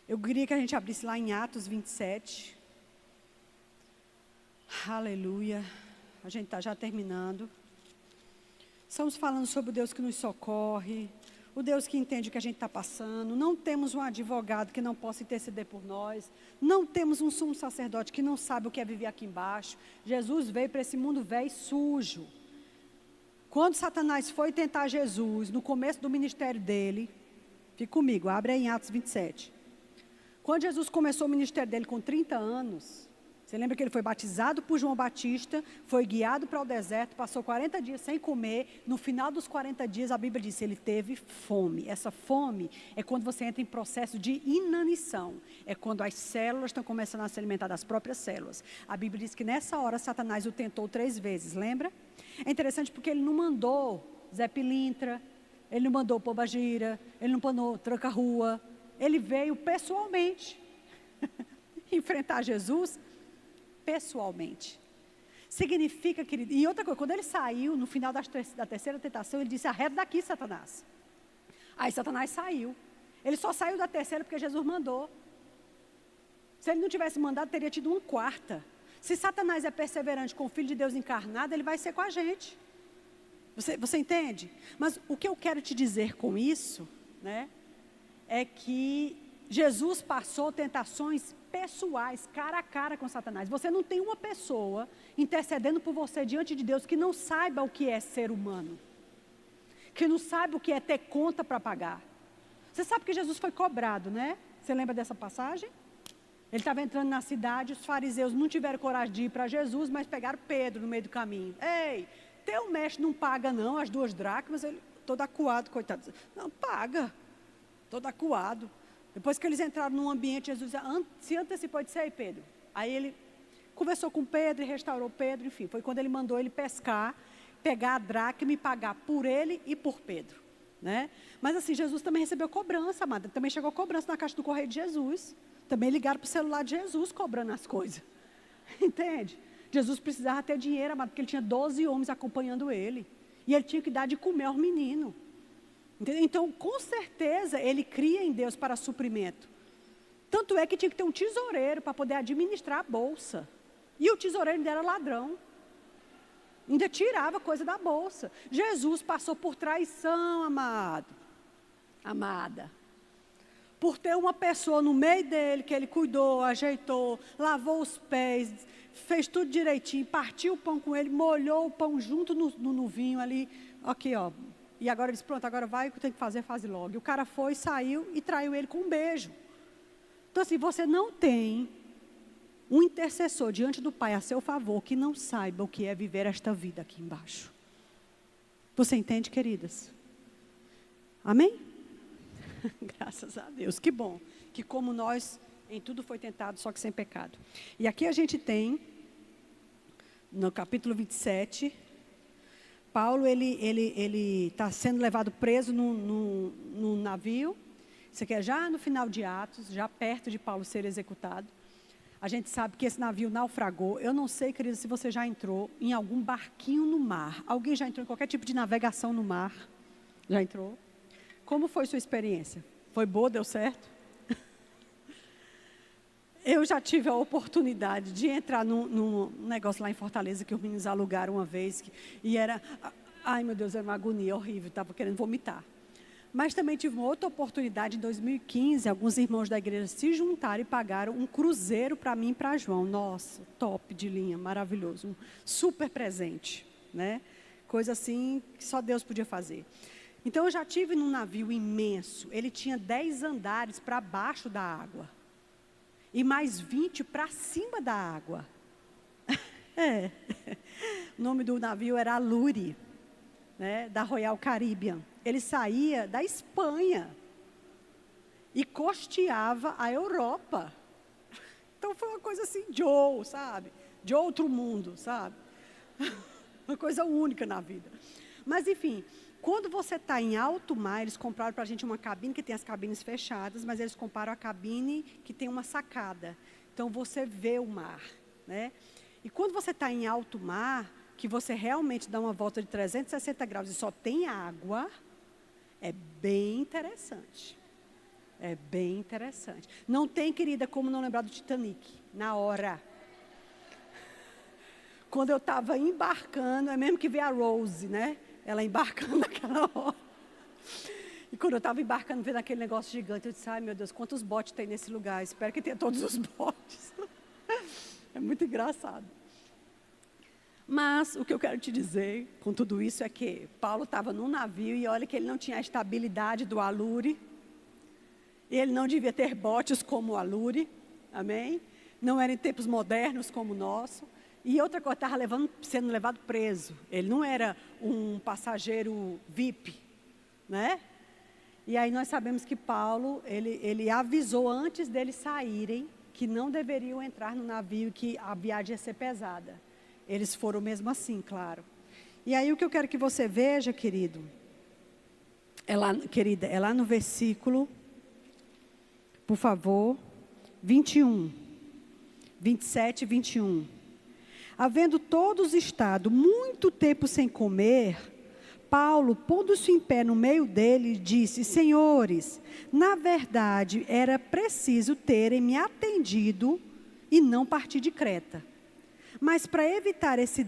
Eu queria que a gente abrisse lá em Atos 27. Aleluia. A gente está já terminando. Estamos falando sobre o Deus que nos socorre, o Deus que entende o que a gente está passando. Não temos um advogado que não possa interceder por nós. Não temos um sumo sacerdote que não sabe o que é viver aqui embaixo. Jesus veio para esse mundo velho e sujo. Quando Satanás foi tentar Jesus, no começo do ministério dele, fique comigo, abre aí em Atos 27. Quando Jesus começou o ministério dele com 30 anos, você lembra que ele foi batizado por João Batista, foi guiado para o deserto, passou 40 dias sem comer. No final dos 40 dias, a Bíblia diz, ele teve fome. Essa fome é quando você entra em processo de inanição. É quando as células estão começando a se alimentar das próprias células. A Bíblia diz que nessa hora, Satanás o tentou 3 vezes, lembra? É interessante porque ele não mandou Zé Pilintra, ele não mandou Pombagira, ele não mandou Tranca-Rua. Ele veio pessoalmente enfrentar Jesus pessoalmente. Significa, querido, e outra coisa, quando ele saiu, no final da terceira tentação, ele disse, arreda daqui, Satanás. Aí Satanás saiu. Ele só saiu da terceira porque Jesus mandou. Se ele não tivesse mandado, teria tido uma quarta. Se Satanás é perseverante com o Filho de Deus encarnado, ele vai ser com a gente. Você entende? Mas o que eu quero te dizer com isso, né, é que Jesus passou tentações pessoais, cara a cara com Satanás. Você não tem uma pessoa intercedendo por você diante de Deus que não saiba o que é ser humano. Que não saiba o que é ter conta para pagar. Você sabe que Jesus foi cobrado, né? Você lembra dessa passagem? Ele estava entrando na cidade, os fariseus não tiveram coragem de ir para Jesus, mas pegaram Pedro no meio do caminho. Ei, teu mestre não paga não, as 2 dracmas, ele todo acuado, coitado. Não, paga. Todo acuado. Depois que eles entraram num ambiente, Jesus se antecipou e disse, ei Pedro. Aí ele conversou com Pedro e restaurou Pedro, enfim. Foi quando ele mandou ele pescar, pegar a dracma e pagar por ele e por Pedro. Né? Mas assim, Jesus também recebeu cobrança, amada. Também chegou cobrança na caixa do correio de Jesus. Também ligaram para o celular de Jesus cobrando as coisas. Entende? Jesus precisava ter dinheiro, amado, porque ele tinha 12 homens acompanhando ele. E ele tinha que dar de comer aos meninos. Então, com certeza, ele cria em Deus para suprimento. Tanto é que tinha que ter um tesoureiro para poder administrar a bolsa. E o tesoureiro ainda era ladrão. Ainda tirava coisa da bolsa. Jesus passou por traição, amado. Amada. Por ter uma pessoa no meio dele, que ele cuidou, ajeitou, lavou os pés, fez tudo direitinho, partiu o pão com ele, molhou o pão junto no vinho ali. Aqui, ó. E agora ele disse, pronto, agora vai, o que tem que fazer, faz logo. E o cara foi, saiu e traiu ele com um beijo. Então assim, você não tem um intercessor diante do Pai a seu favor que não saiba o que é viver esta vida aqui embaixo. Você entende, queridas? Amém? Graças a Deus, que bom. Que como nós Em tudo foi tentado, só que sem pecado. E aqui a gente tem, no capítulo 27, Paulo, ele está sendo levado preso num navio. Isso aqui é já no final de Atos, já perto de Paulo ser executado. A gente sabe que esse navio naufragou. Eu não sei, querido, se você já entrou em algum barquinho no mar. Alguém já entrou em qualquer tipo de navegação no mar? Já entrou? Como foi sua experiência? Foi boa, deu certo? Eu já tive a oportunidade de entrar num negócio lá em Fortaleza, que os meninos alugaram uma vez, e era, ai meu Deus, era uma agonia horrível, estava querendo vomitar. Mas também tive uma outra oportunidade, em 2015, alguns irmãos da igreja se juntaram e pagaram um cruzeiro para mim e para João. Nossa, top de linha, maravilhoso, um super presente, né? Coisa assim que só Deus podia fazer. Então eu já tive num navio imenso, ele tinha 10 andares para baixo da água. E mais 20 para cima da água. O nome do navio era Alure, né, da Royal Caribbean. Ele saía da Espanha e costeava a Europa. Então foi uma coisa assim, sabe? De outro mundo, sabe? Uma coisa única na vida. Mas enfim, quando você está em alto mar, eles compraram para a gente uma cabine que tem as cabines fechadas, mas eles compraram a cabine que tem uma sacada. Então você vê o mar, né? E quando você está em alto mar, que você realmente dá uma volta de 360 graus e só tem água, é bem interessante. É bem interessante. Não tem, querida, como não lembrar do Titanic, na hora. Quando eu estava embarcando, é mesmo que ver a Rose, né? Ela embarcando naquela hora. E quando eu estava embarcando, vendo aquele negócio gigante, eu disse, ai meu Deus, quantos botes tem nesse lugar? Espero que tenha todos os botes. É muito engraçado. Mas o que eu quero te dizer com tudo isso é que Paulo estava num navio e olha que ele não tinha a estabilidade do Alure. Ele não devia ter botes como o Alure, amém? Não era em tempos modernos como o nosso. E outra coisa, estava sendo levado preso. Ele não era um passageiro VIP, né? E aí nós sabemos que Paulo, ele avisou antes deles saírem que não deveriam entrar no navio, que a viagem ia ser pesada. Eles foram mesmo assim, claro. E aí o que eu quero que você veja, querida, é lá no versículo, por favor, 21, 27 e 21. Havendo todos estado muito tempo sem comer, Paulo, pondo-se em pé no meio dele, disse, senhores, na verdade era preciso terem me atendido e não partir de Creta. Mas para evitar esse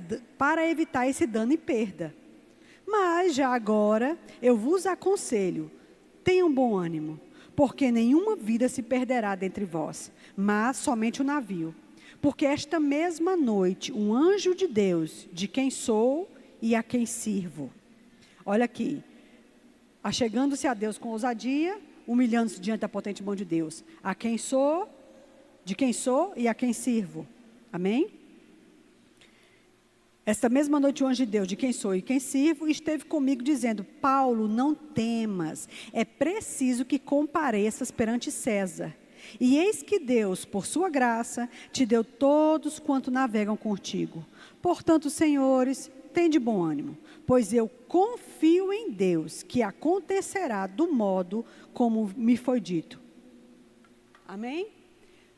dano e perda. Mas já agora eu vos aconselho, tenham bom ânimo, porque nenhuma vida se perderá dentre vós, mas somente o navio. Porque esta mesma noite, um anjo de Deus, de quem sou e a quem sirvo. Olha aqui, achegando-se a Deus com ousadia, humilhando-se diante da potente mão de Deus. A quem sou, de quem sou e a quem sirvo. Amém? Esta mesma noite o anjo de Deus, de quem sou e quem sirvo, esteve comigo dizendo, Paulo, não temas, é preciso que compareças perante César. E eis que Deus, por sua graça, te deu todos quanto navegam contigo. Portanto, senhores, tende bom ânimo, pois eu confio em Deus, que acontecerá do modo como me foi dito. Amém?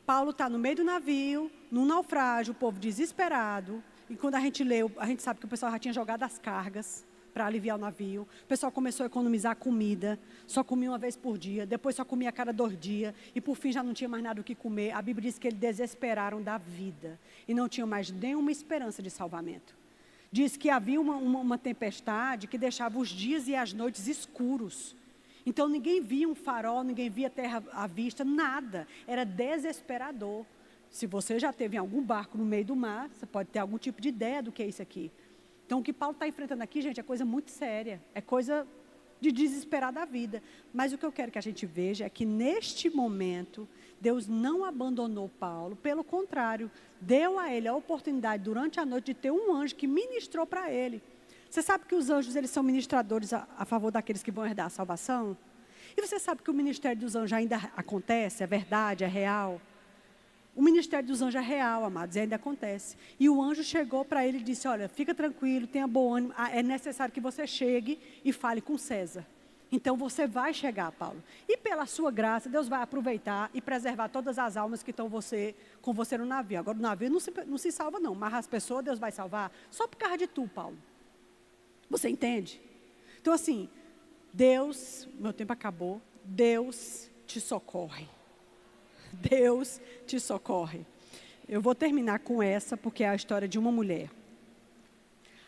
Paulo está no meio do navio, num naufrágio, o povo desesperado. E quando a gente leu, a gente sabe que o pessoal já tinha jogado as cargas para aliviar o navio. O pessoal começou a economizar comida, só comia uma vez por dia, depois só comia a cada 2 dias, e por fim já não tinha mais nada o que comer. A Bíblia diz que eles desesperaram da vida, e não tinham mais nenhuma esperança de salvamento. Diz que havia uma tempestade que deixava os dias e as noites escuros. Então ninguém via um farol, ninguém via terra à vista, nada. Era desesperador. Se você já esteve em algum barco no meio do mar, você pode ter algum tipo de ideia do que é isso aqui. Então, o que Paulo está enfrentando aqui, gente, é coisa muito séria. É coisa de desesperar da vida. Mas o que eu quero que a gente veja é que, neste momento, Deus não abandonou Paulo. Pelo contrário, deu a ele a oportunidade, durante a noite, de ter um anjo que ministrou para ele. Você sabe que os anjos, eles são ministradores a favor daqueles que vão herdar a salvação? E você sabe que o ministério dos anjos ainda acontece, é verdade, é real. O ministério dos anjos é real, amados, e ainda acontece. E o anjo chegou para ele e disse, olha, fica tranquilo, tenha bom ânimo, é necessário que você chegue e fale com César. Então você vai chegar, Paulo. E pela sua graça, Deus vai aproveitar e preservar todas as almas que estão com você no navio. Agora o navio não se salva não, mas as pessoas Deus vai salvar só por causa de tu, Paulo. Você entende? Então assim, Deus, meu tempo acabou, Deus te socorre. Deus te socorre. Eu vou terminar com essa, porque é a história de uma mulher.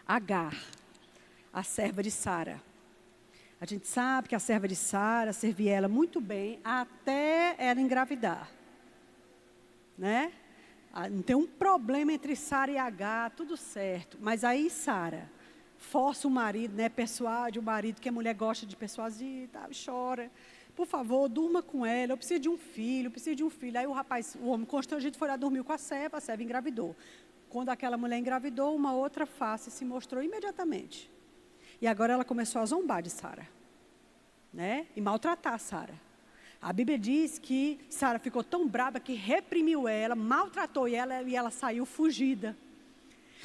Agar, a serva de Sara. A gente sabe que a serva de Sara servia ela muito bem até ela engravidar. Né? Não tem um problema entre Sara e Agar, tudo certo. Mas aí Sara força o marido, né, persuade o marido, que a mulher gosta de persuadir, tá, chora. Por favor, durma com ela, eu preciso de um filho, Aí o homem constrangido foi lá dormir com a serva engravidou. Quando aquela mulher engravidou, uma outra face se mostrou imediatamente. E agora ela começou a zombar de Sara, né? E maltratar Sara. A Bíblia diz que Sara ficou tão brava que reprimiu ela, maltratou ela e ela saiu fugida.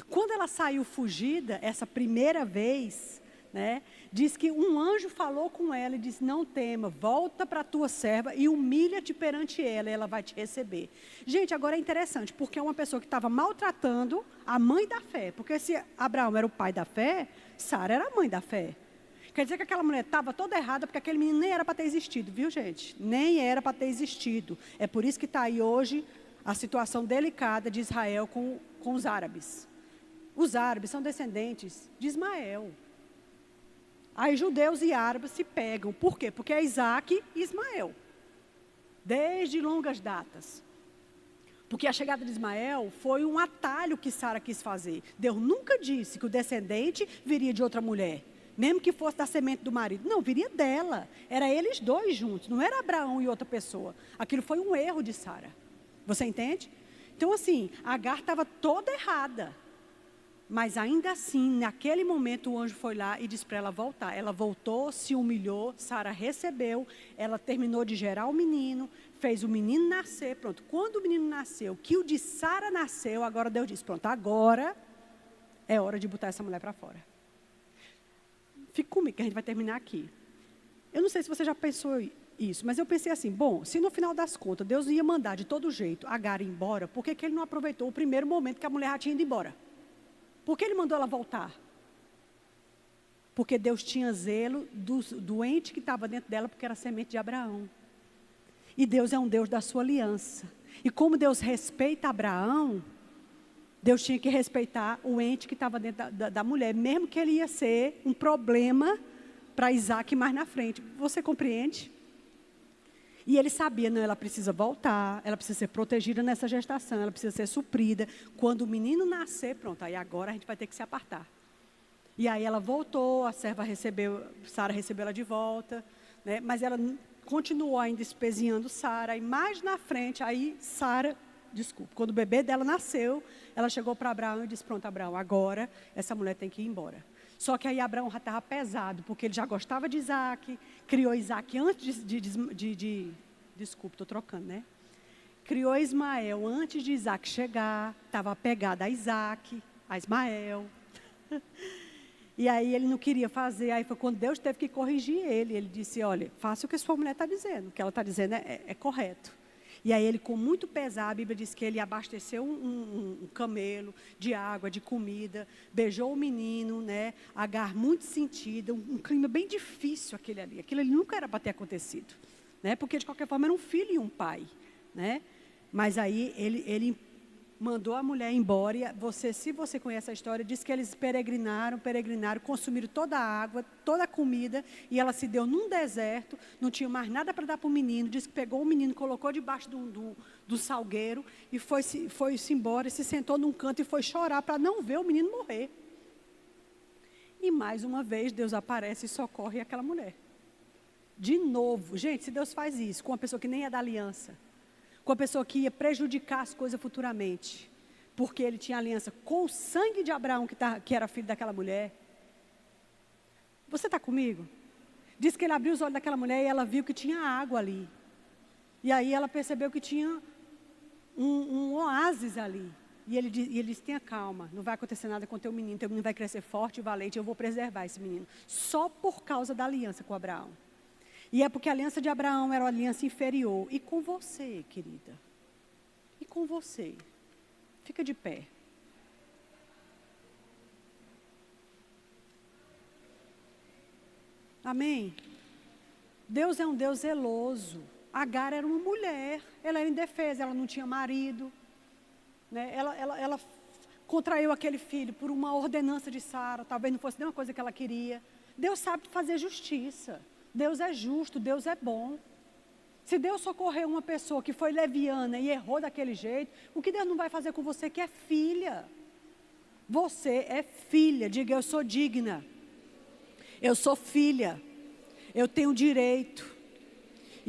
Quando ela saiu fugida, essa primeira vez, né, diz que um anjo falou com ela e disse, não tema, volta para a tua serva e humilha-te perante ela, e ela vai te receber. Gente, agora é interessante, porque é uma pessoa que estava maltratando a mãe da fé, porque se Abraão era o pai da fé, Sara era a mãe da fé. Quer dizer que aquela mulher estava toda errada, porque aquele menino nem era para ter existido, viu gente? Nem era para ter existido. É por isso que está aí hoje a situação delicada de Israel com os árabes. Os árabes são descendentes de Ismael. Aí judeus e árabes se pegam. Por quê? Porque é Isaac e Ismael. Desde longas datas. Porque a chegada de Ismael foi um atalho que Sara quis fazer. Deus nunca disse que o descendente viria de outra mulher. Mesmo que fosse da semente do marido. Não, viria dela. Era eles dois juntos. Não era Abraão e outra pessoa. Aquilo foi um erro de Sara. Você entende? Então assim, Agar estava toda errada. Mas ainda assim, naquele momento o anjo foi lá e disse para ela voltar. Ela voltou, se humilhou, Sara recebeu, ela terminou de gerar o menino, fez o menino nascer, pronto. Quando o menino nasceu, que o de Sara nasceu, agora Deus disse, pronto, agora é hora de botar essa mulher para fora. Fique comigo que a gente vai terminar aqui. Eu não sei se você já pensou isso, mas eu pensei assim, bom, se no final das contas Deus ia mandar de todo jeito Agar ir embora, por que ele não aproveitou o primeiro momento que a mulher já tinha ido embora? Por que ele mandou ela voltar? Porque Deus tinha zelo do ente que estava dentro dela, porque era semente de Abraão. E Deus é um Deus da sua aliança. E como Deus respeita Abraão, Deus tinha que respeitar o ente que estava dentro da mulher, mesmo que ele ia ser um problema para Isaac mais na frente. Você compreende? E ele sabia, não, ela precisa voltar, ela precisa ser protegida nessa gestação, ela precisa ser suprida. Quando o menino nascer, pronto, aí agora a gente vai ter que se apartar. E aí ela voltou, a serva recebeu, Sara recebeu ela de volta, né? Mas ela continuou ainda espezinhando Sara, e mais na frente, aí quando o bebê dela nasceu, ela chegou para Abraão e disse, pronto, Abraão, agora essa mulher tem que ir embora. Só que aí Abraão já estava pesado, porque ele já gostava de Isaac, criou Isaac antes desculpa, estou trocando, né? Criou Ismael antes de Isaac chegar, estava apegado a Isaac, a Ismael. E aí ele não queria fazer, aí foi quando Deus teve que corrigir ele. Ele disse, olha, faça o que a sua mulher está dizendo, o que ela está dizendo é correto. E aí ele, com muito pesar, a Bíblia diz que ele abasteceu um camelo de água, de comida, beijou o menino, né? Agar muito sentida, um clima bem difícil aquele ali. Aquilo ali nunca era para ter acontecido, né? Porque de qualquer forma era um filho e um pai, né? Mas aí ele mandou a mulher embora, e se você conhece a história, diz que eles peregrinaram, consumiram toda a água, toda a comida, e ela se deu num deserto, não tinha mais nada para dar para o menino, diz que pegou o menino, colocou debaixo do salgueiro, e foi-se embora, e se sentou num canto e foi chorar para não ver o menino morrer. E mais uma vez, Deus aparece e socorre aquela mulher. De novo, gente, se Deus faz isso com uma pessoa que nem é da aliança, com a pessoa que ia prejudicar as coisas futuramente, porque ele tinha aliança com o sangue de Abraão, que era filho daquela mulher. Você está comigo? Diz que ele abriu os olhos daquela mulher e ela viu que tinha água ali. E aí ela percebeu que tinha um oásis ali. E ele disse, tenha calma, não vai acontecer nada com teu menino vai crescer forte e valente, eu vou preservar esse menino. Só por causa da aliança com Abraão. E é porque a aliança de Abraão era uma aliança inferior. E com você, querida? E com você? Fica de pé. Amém? Deus é um Deus zeloso. Agar era uma mulher, ela era indefesa, ela não tinha marido, né? Ela contraiu aquele filho por uma ordenança de Sara, talvez não fosse nenhuma coisa que ela queria. Deus sabe fazer justiça, Deus é justo, Deus é bom. Se Deus socorreu uma pessoa que foi leviana e errou daquele jeito, o que Deus não vai fazer com você que é filha? Você é filha, diga eu sou digna, eu sou filha, eu tenho direito.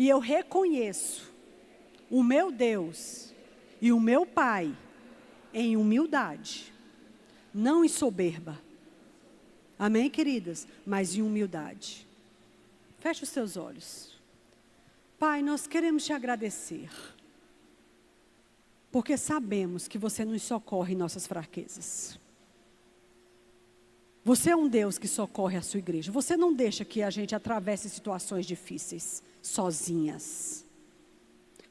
E eu reconheço o meu Deus e o meu Pai em humildade, não em soberba. Amém, queridas? Mas em humildade. Feche os seus olhos. Pai, nós queremos te agradecer, porque sabemos que você nos socorre em nossas fraquezas. Você é um Deus que socorre a sua igreja. Você não deixa que a gente atravesse situações difíceis sozinhas.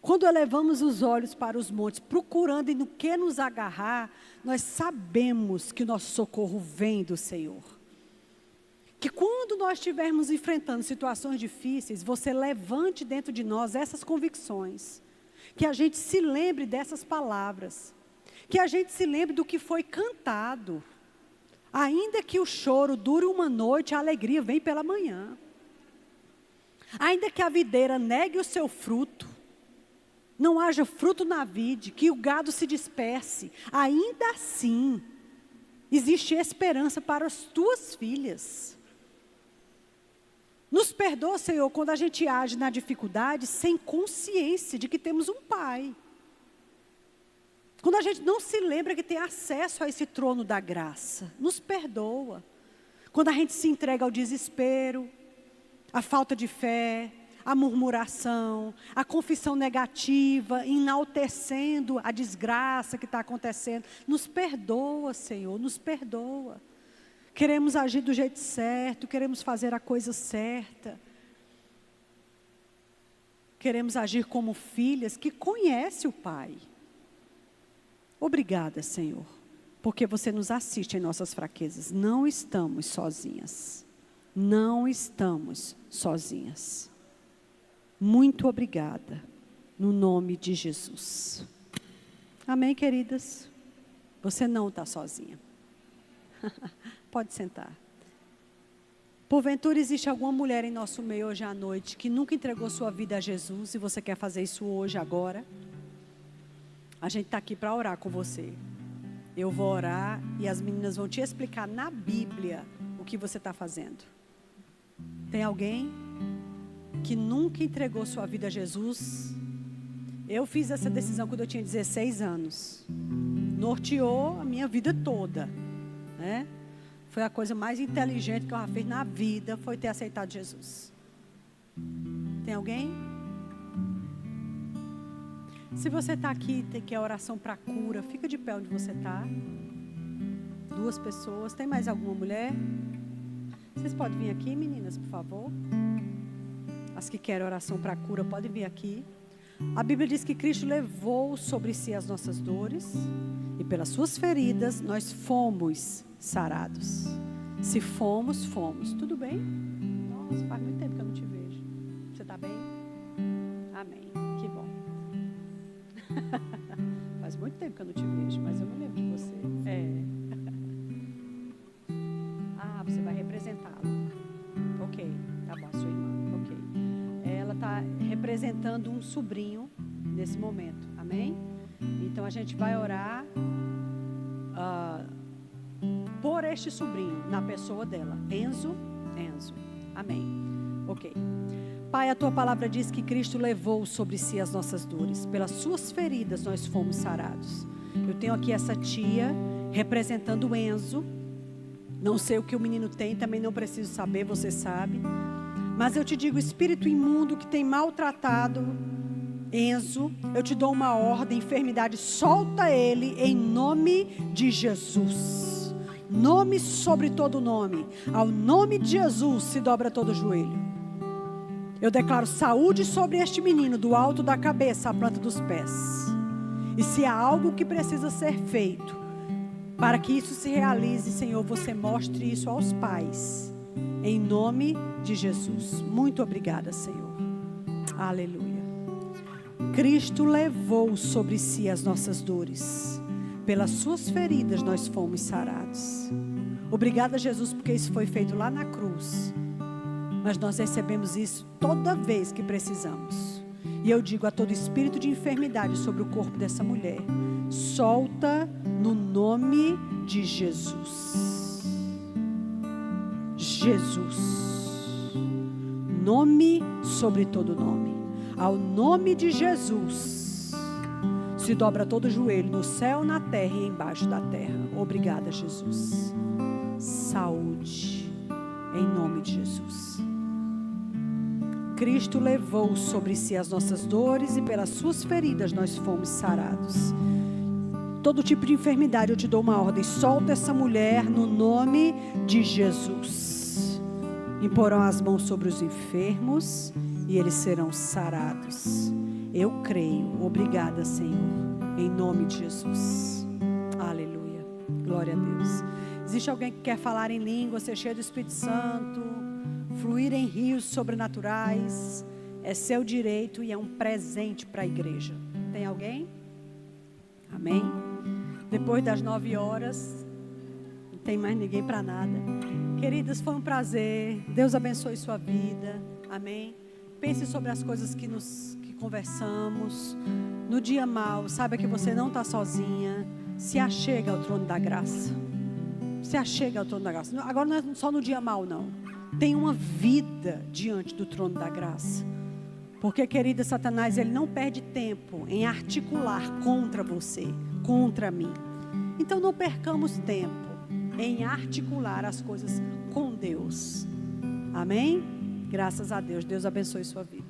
Quando elevamos os olhos para os montes, procurando no que nos agarrar, nós sabemos que o nosso socorro vem do Senhor. Que quando nós estivermos enfrentando situações difíceis, você levante dentro de nós essas convicções. Que a gente se lembre dessas palavras. Que a gente se lembre do que foi cantado. Ainda que o choro dure uma noite, a alegria vem pela manhã. Ainda que a videira negue o seu fruto, não haja fruto na vide, que o gado se disperse, ainda assim, existe esperança para as tuas filhas. Nos perdoa, Senhor, quando a gente age na dificuldade sem consciência de que temos um Pai. Quando a gente não se lembra que tem acesso a esse trono da graça, nos perdoa. Quando a gente se entrega ao desespero, à falta de fé, à murmuração, à confissão negativa, enaltecendo a desgraça que está acontecendo. Nos perdoa, Senhor, nos perdoa. Queremos agir do jeito certo, queremos fazer a coisa certa. Queremos agir como filhas que conhecem o Pai. Obrigada, Senhor, porque você nos assiste em nossas fraquezas. Não estamos sozinhas. Não estamos sozinhas. Muito obrigada, no nome de Jesus. Amém, queridas? Você não está sozinha. Pode sentar. Porventura existe alguma mulher em nosso meio hoje à noite que nunca entregou sua vida a Jesus e você quer fazer isso hoje, agora? A gente está aqui para orar com você. Eu vou orar e as meninas vão te explicar na Bíblia o que você está fazendo. Tem alguém que nunca entregou sua vida a Jesus? Eu fiz essa decisão quando eu tinha 16 anos. Norteou a minha vida toda, né? Foi a coisa mais inteligente que eu já fiz na vida, foi ter aceitado Jesus. Tem alguém? Se você está aqui e quer oração para cura, fica de pé onde você está. 2 pessoas. Tem mais alguma mulher? Vocês podem vir aqui, meninas, por favor. As que querem oração para cura, podem vir aqui. A Bíblia diz que Cristo levou sobre si as nossas dores e pelas suas feridas nós fomos sarados. Se fomos, fomos. Tudo bem? Nossa, faz muito tempo que eu não te vejo. Você está bem? Amém. Que bom. Faz muito tempo que eu não te vejo, mas eu me lembro de você. Ah, você vai representá-la. Ok, tá bom, sua irmã. Ok. Ela está representando um sobrinho nesse momento. Amém? Então a gente vai orar por este sobrinho, na pessoa dela. Enzo. Amém. Ok. Pai, a tua palavra diz que Cristo levou sobre si as nossas dores. Pelas suas feridas nós fomos sarados. Eu tenho aqui essa tia representando o Enzo. Não sei o que o menino tem, também não preciso saber, você sabe. Mas eu te digo, espírito imundo que tem maltratado Enzo, eu te dou uma ordem, enfermidade, solta ele em nome de Jesus. Nome sobre todo nome. Ao nome de Jesus se dobra todo o joelho. Eu declaro saúde sobre este menino, do alto da cabeça à planta dos pés. E se há algo que precisa ser feito para que isso se realize, Senhor, você mostre isso aos pais. Em nome de Jesus. Muito obrigada, Senhor. Aleluia. Cristo levou sobre si as nossas dores. Pelas suas feridas nós fomos sarados. Obrigada, Jesus, porque isso foi feito lá na cruz. Mas nós recebemos isso toda vez que precisamos. E eu digo a todo espírito de enfermidade sobre o corpo dessa mulher: solta no nome de Jesus. Jesus. Nome sobre todo nome. Ao nome de Jesus se dobra todo o joelho, no céu, na terra e embaixo da terra. Obrigada, Jesus. Saúde em nome de Jesus. Cristo levou sobre si as nossas dores e pelas suas feridas nós fomos sarados. Todo tipo de enfermidade eu te dou uma ordem: solta essa mulher no nome de Jesus. Imporão as mãos sobre os enfermos e eles serão sarados. Eu creio. Obrigada, Senhor, em nome de Jesus. Aleluia. Glória a Deus. Existe alguém que quer falar em língua, ser cheio do Espírito Santo, fluir em rios sobrenaturais? É seu direito e é um presente para a igreja. Tem alguém? Amém? Depois das 9 horas, não tem mais ninguém para nada. Queridas, foi um prazer. Deus abençoe sua vida. Amém? Pense sobre as coisas que conversamos. No dia mau, saiba que você não está sozinha. Se achega ao trono da graça. Se achega ao trono da graça. Agora não é só no dia mau, não. Tem uma vida diante do trono da graça. Porque, querida, Satanás, ele não perde tempo em articular contra você, contra mim. Então não percamos tempo em articular as coisas com Deus. Amém? Graças a Deus. Deus abençoe sua vida.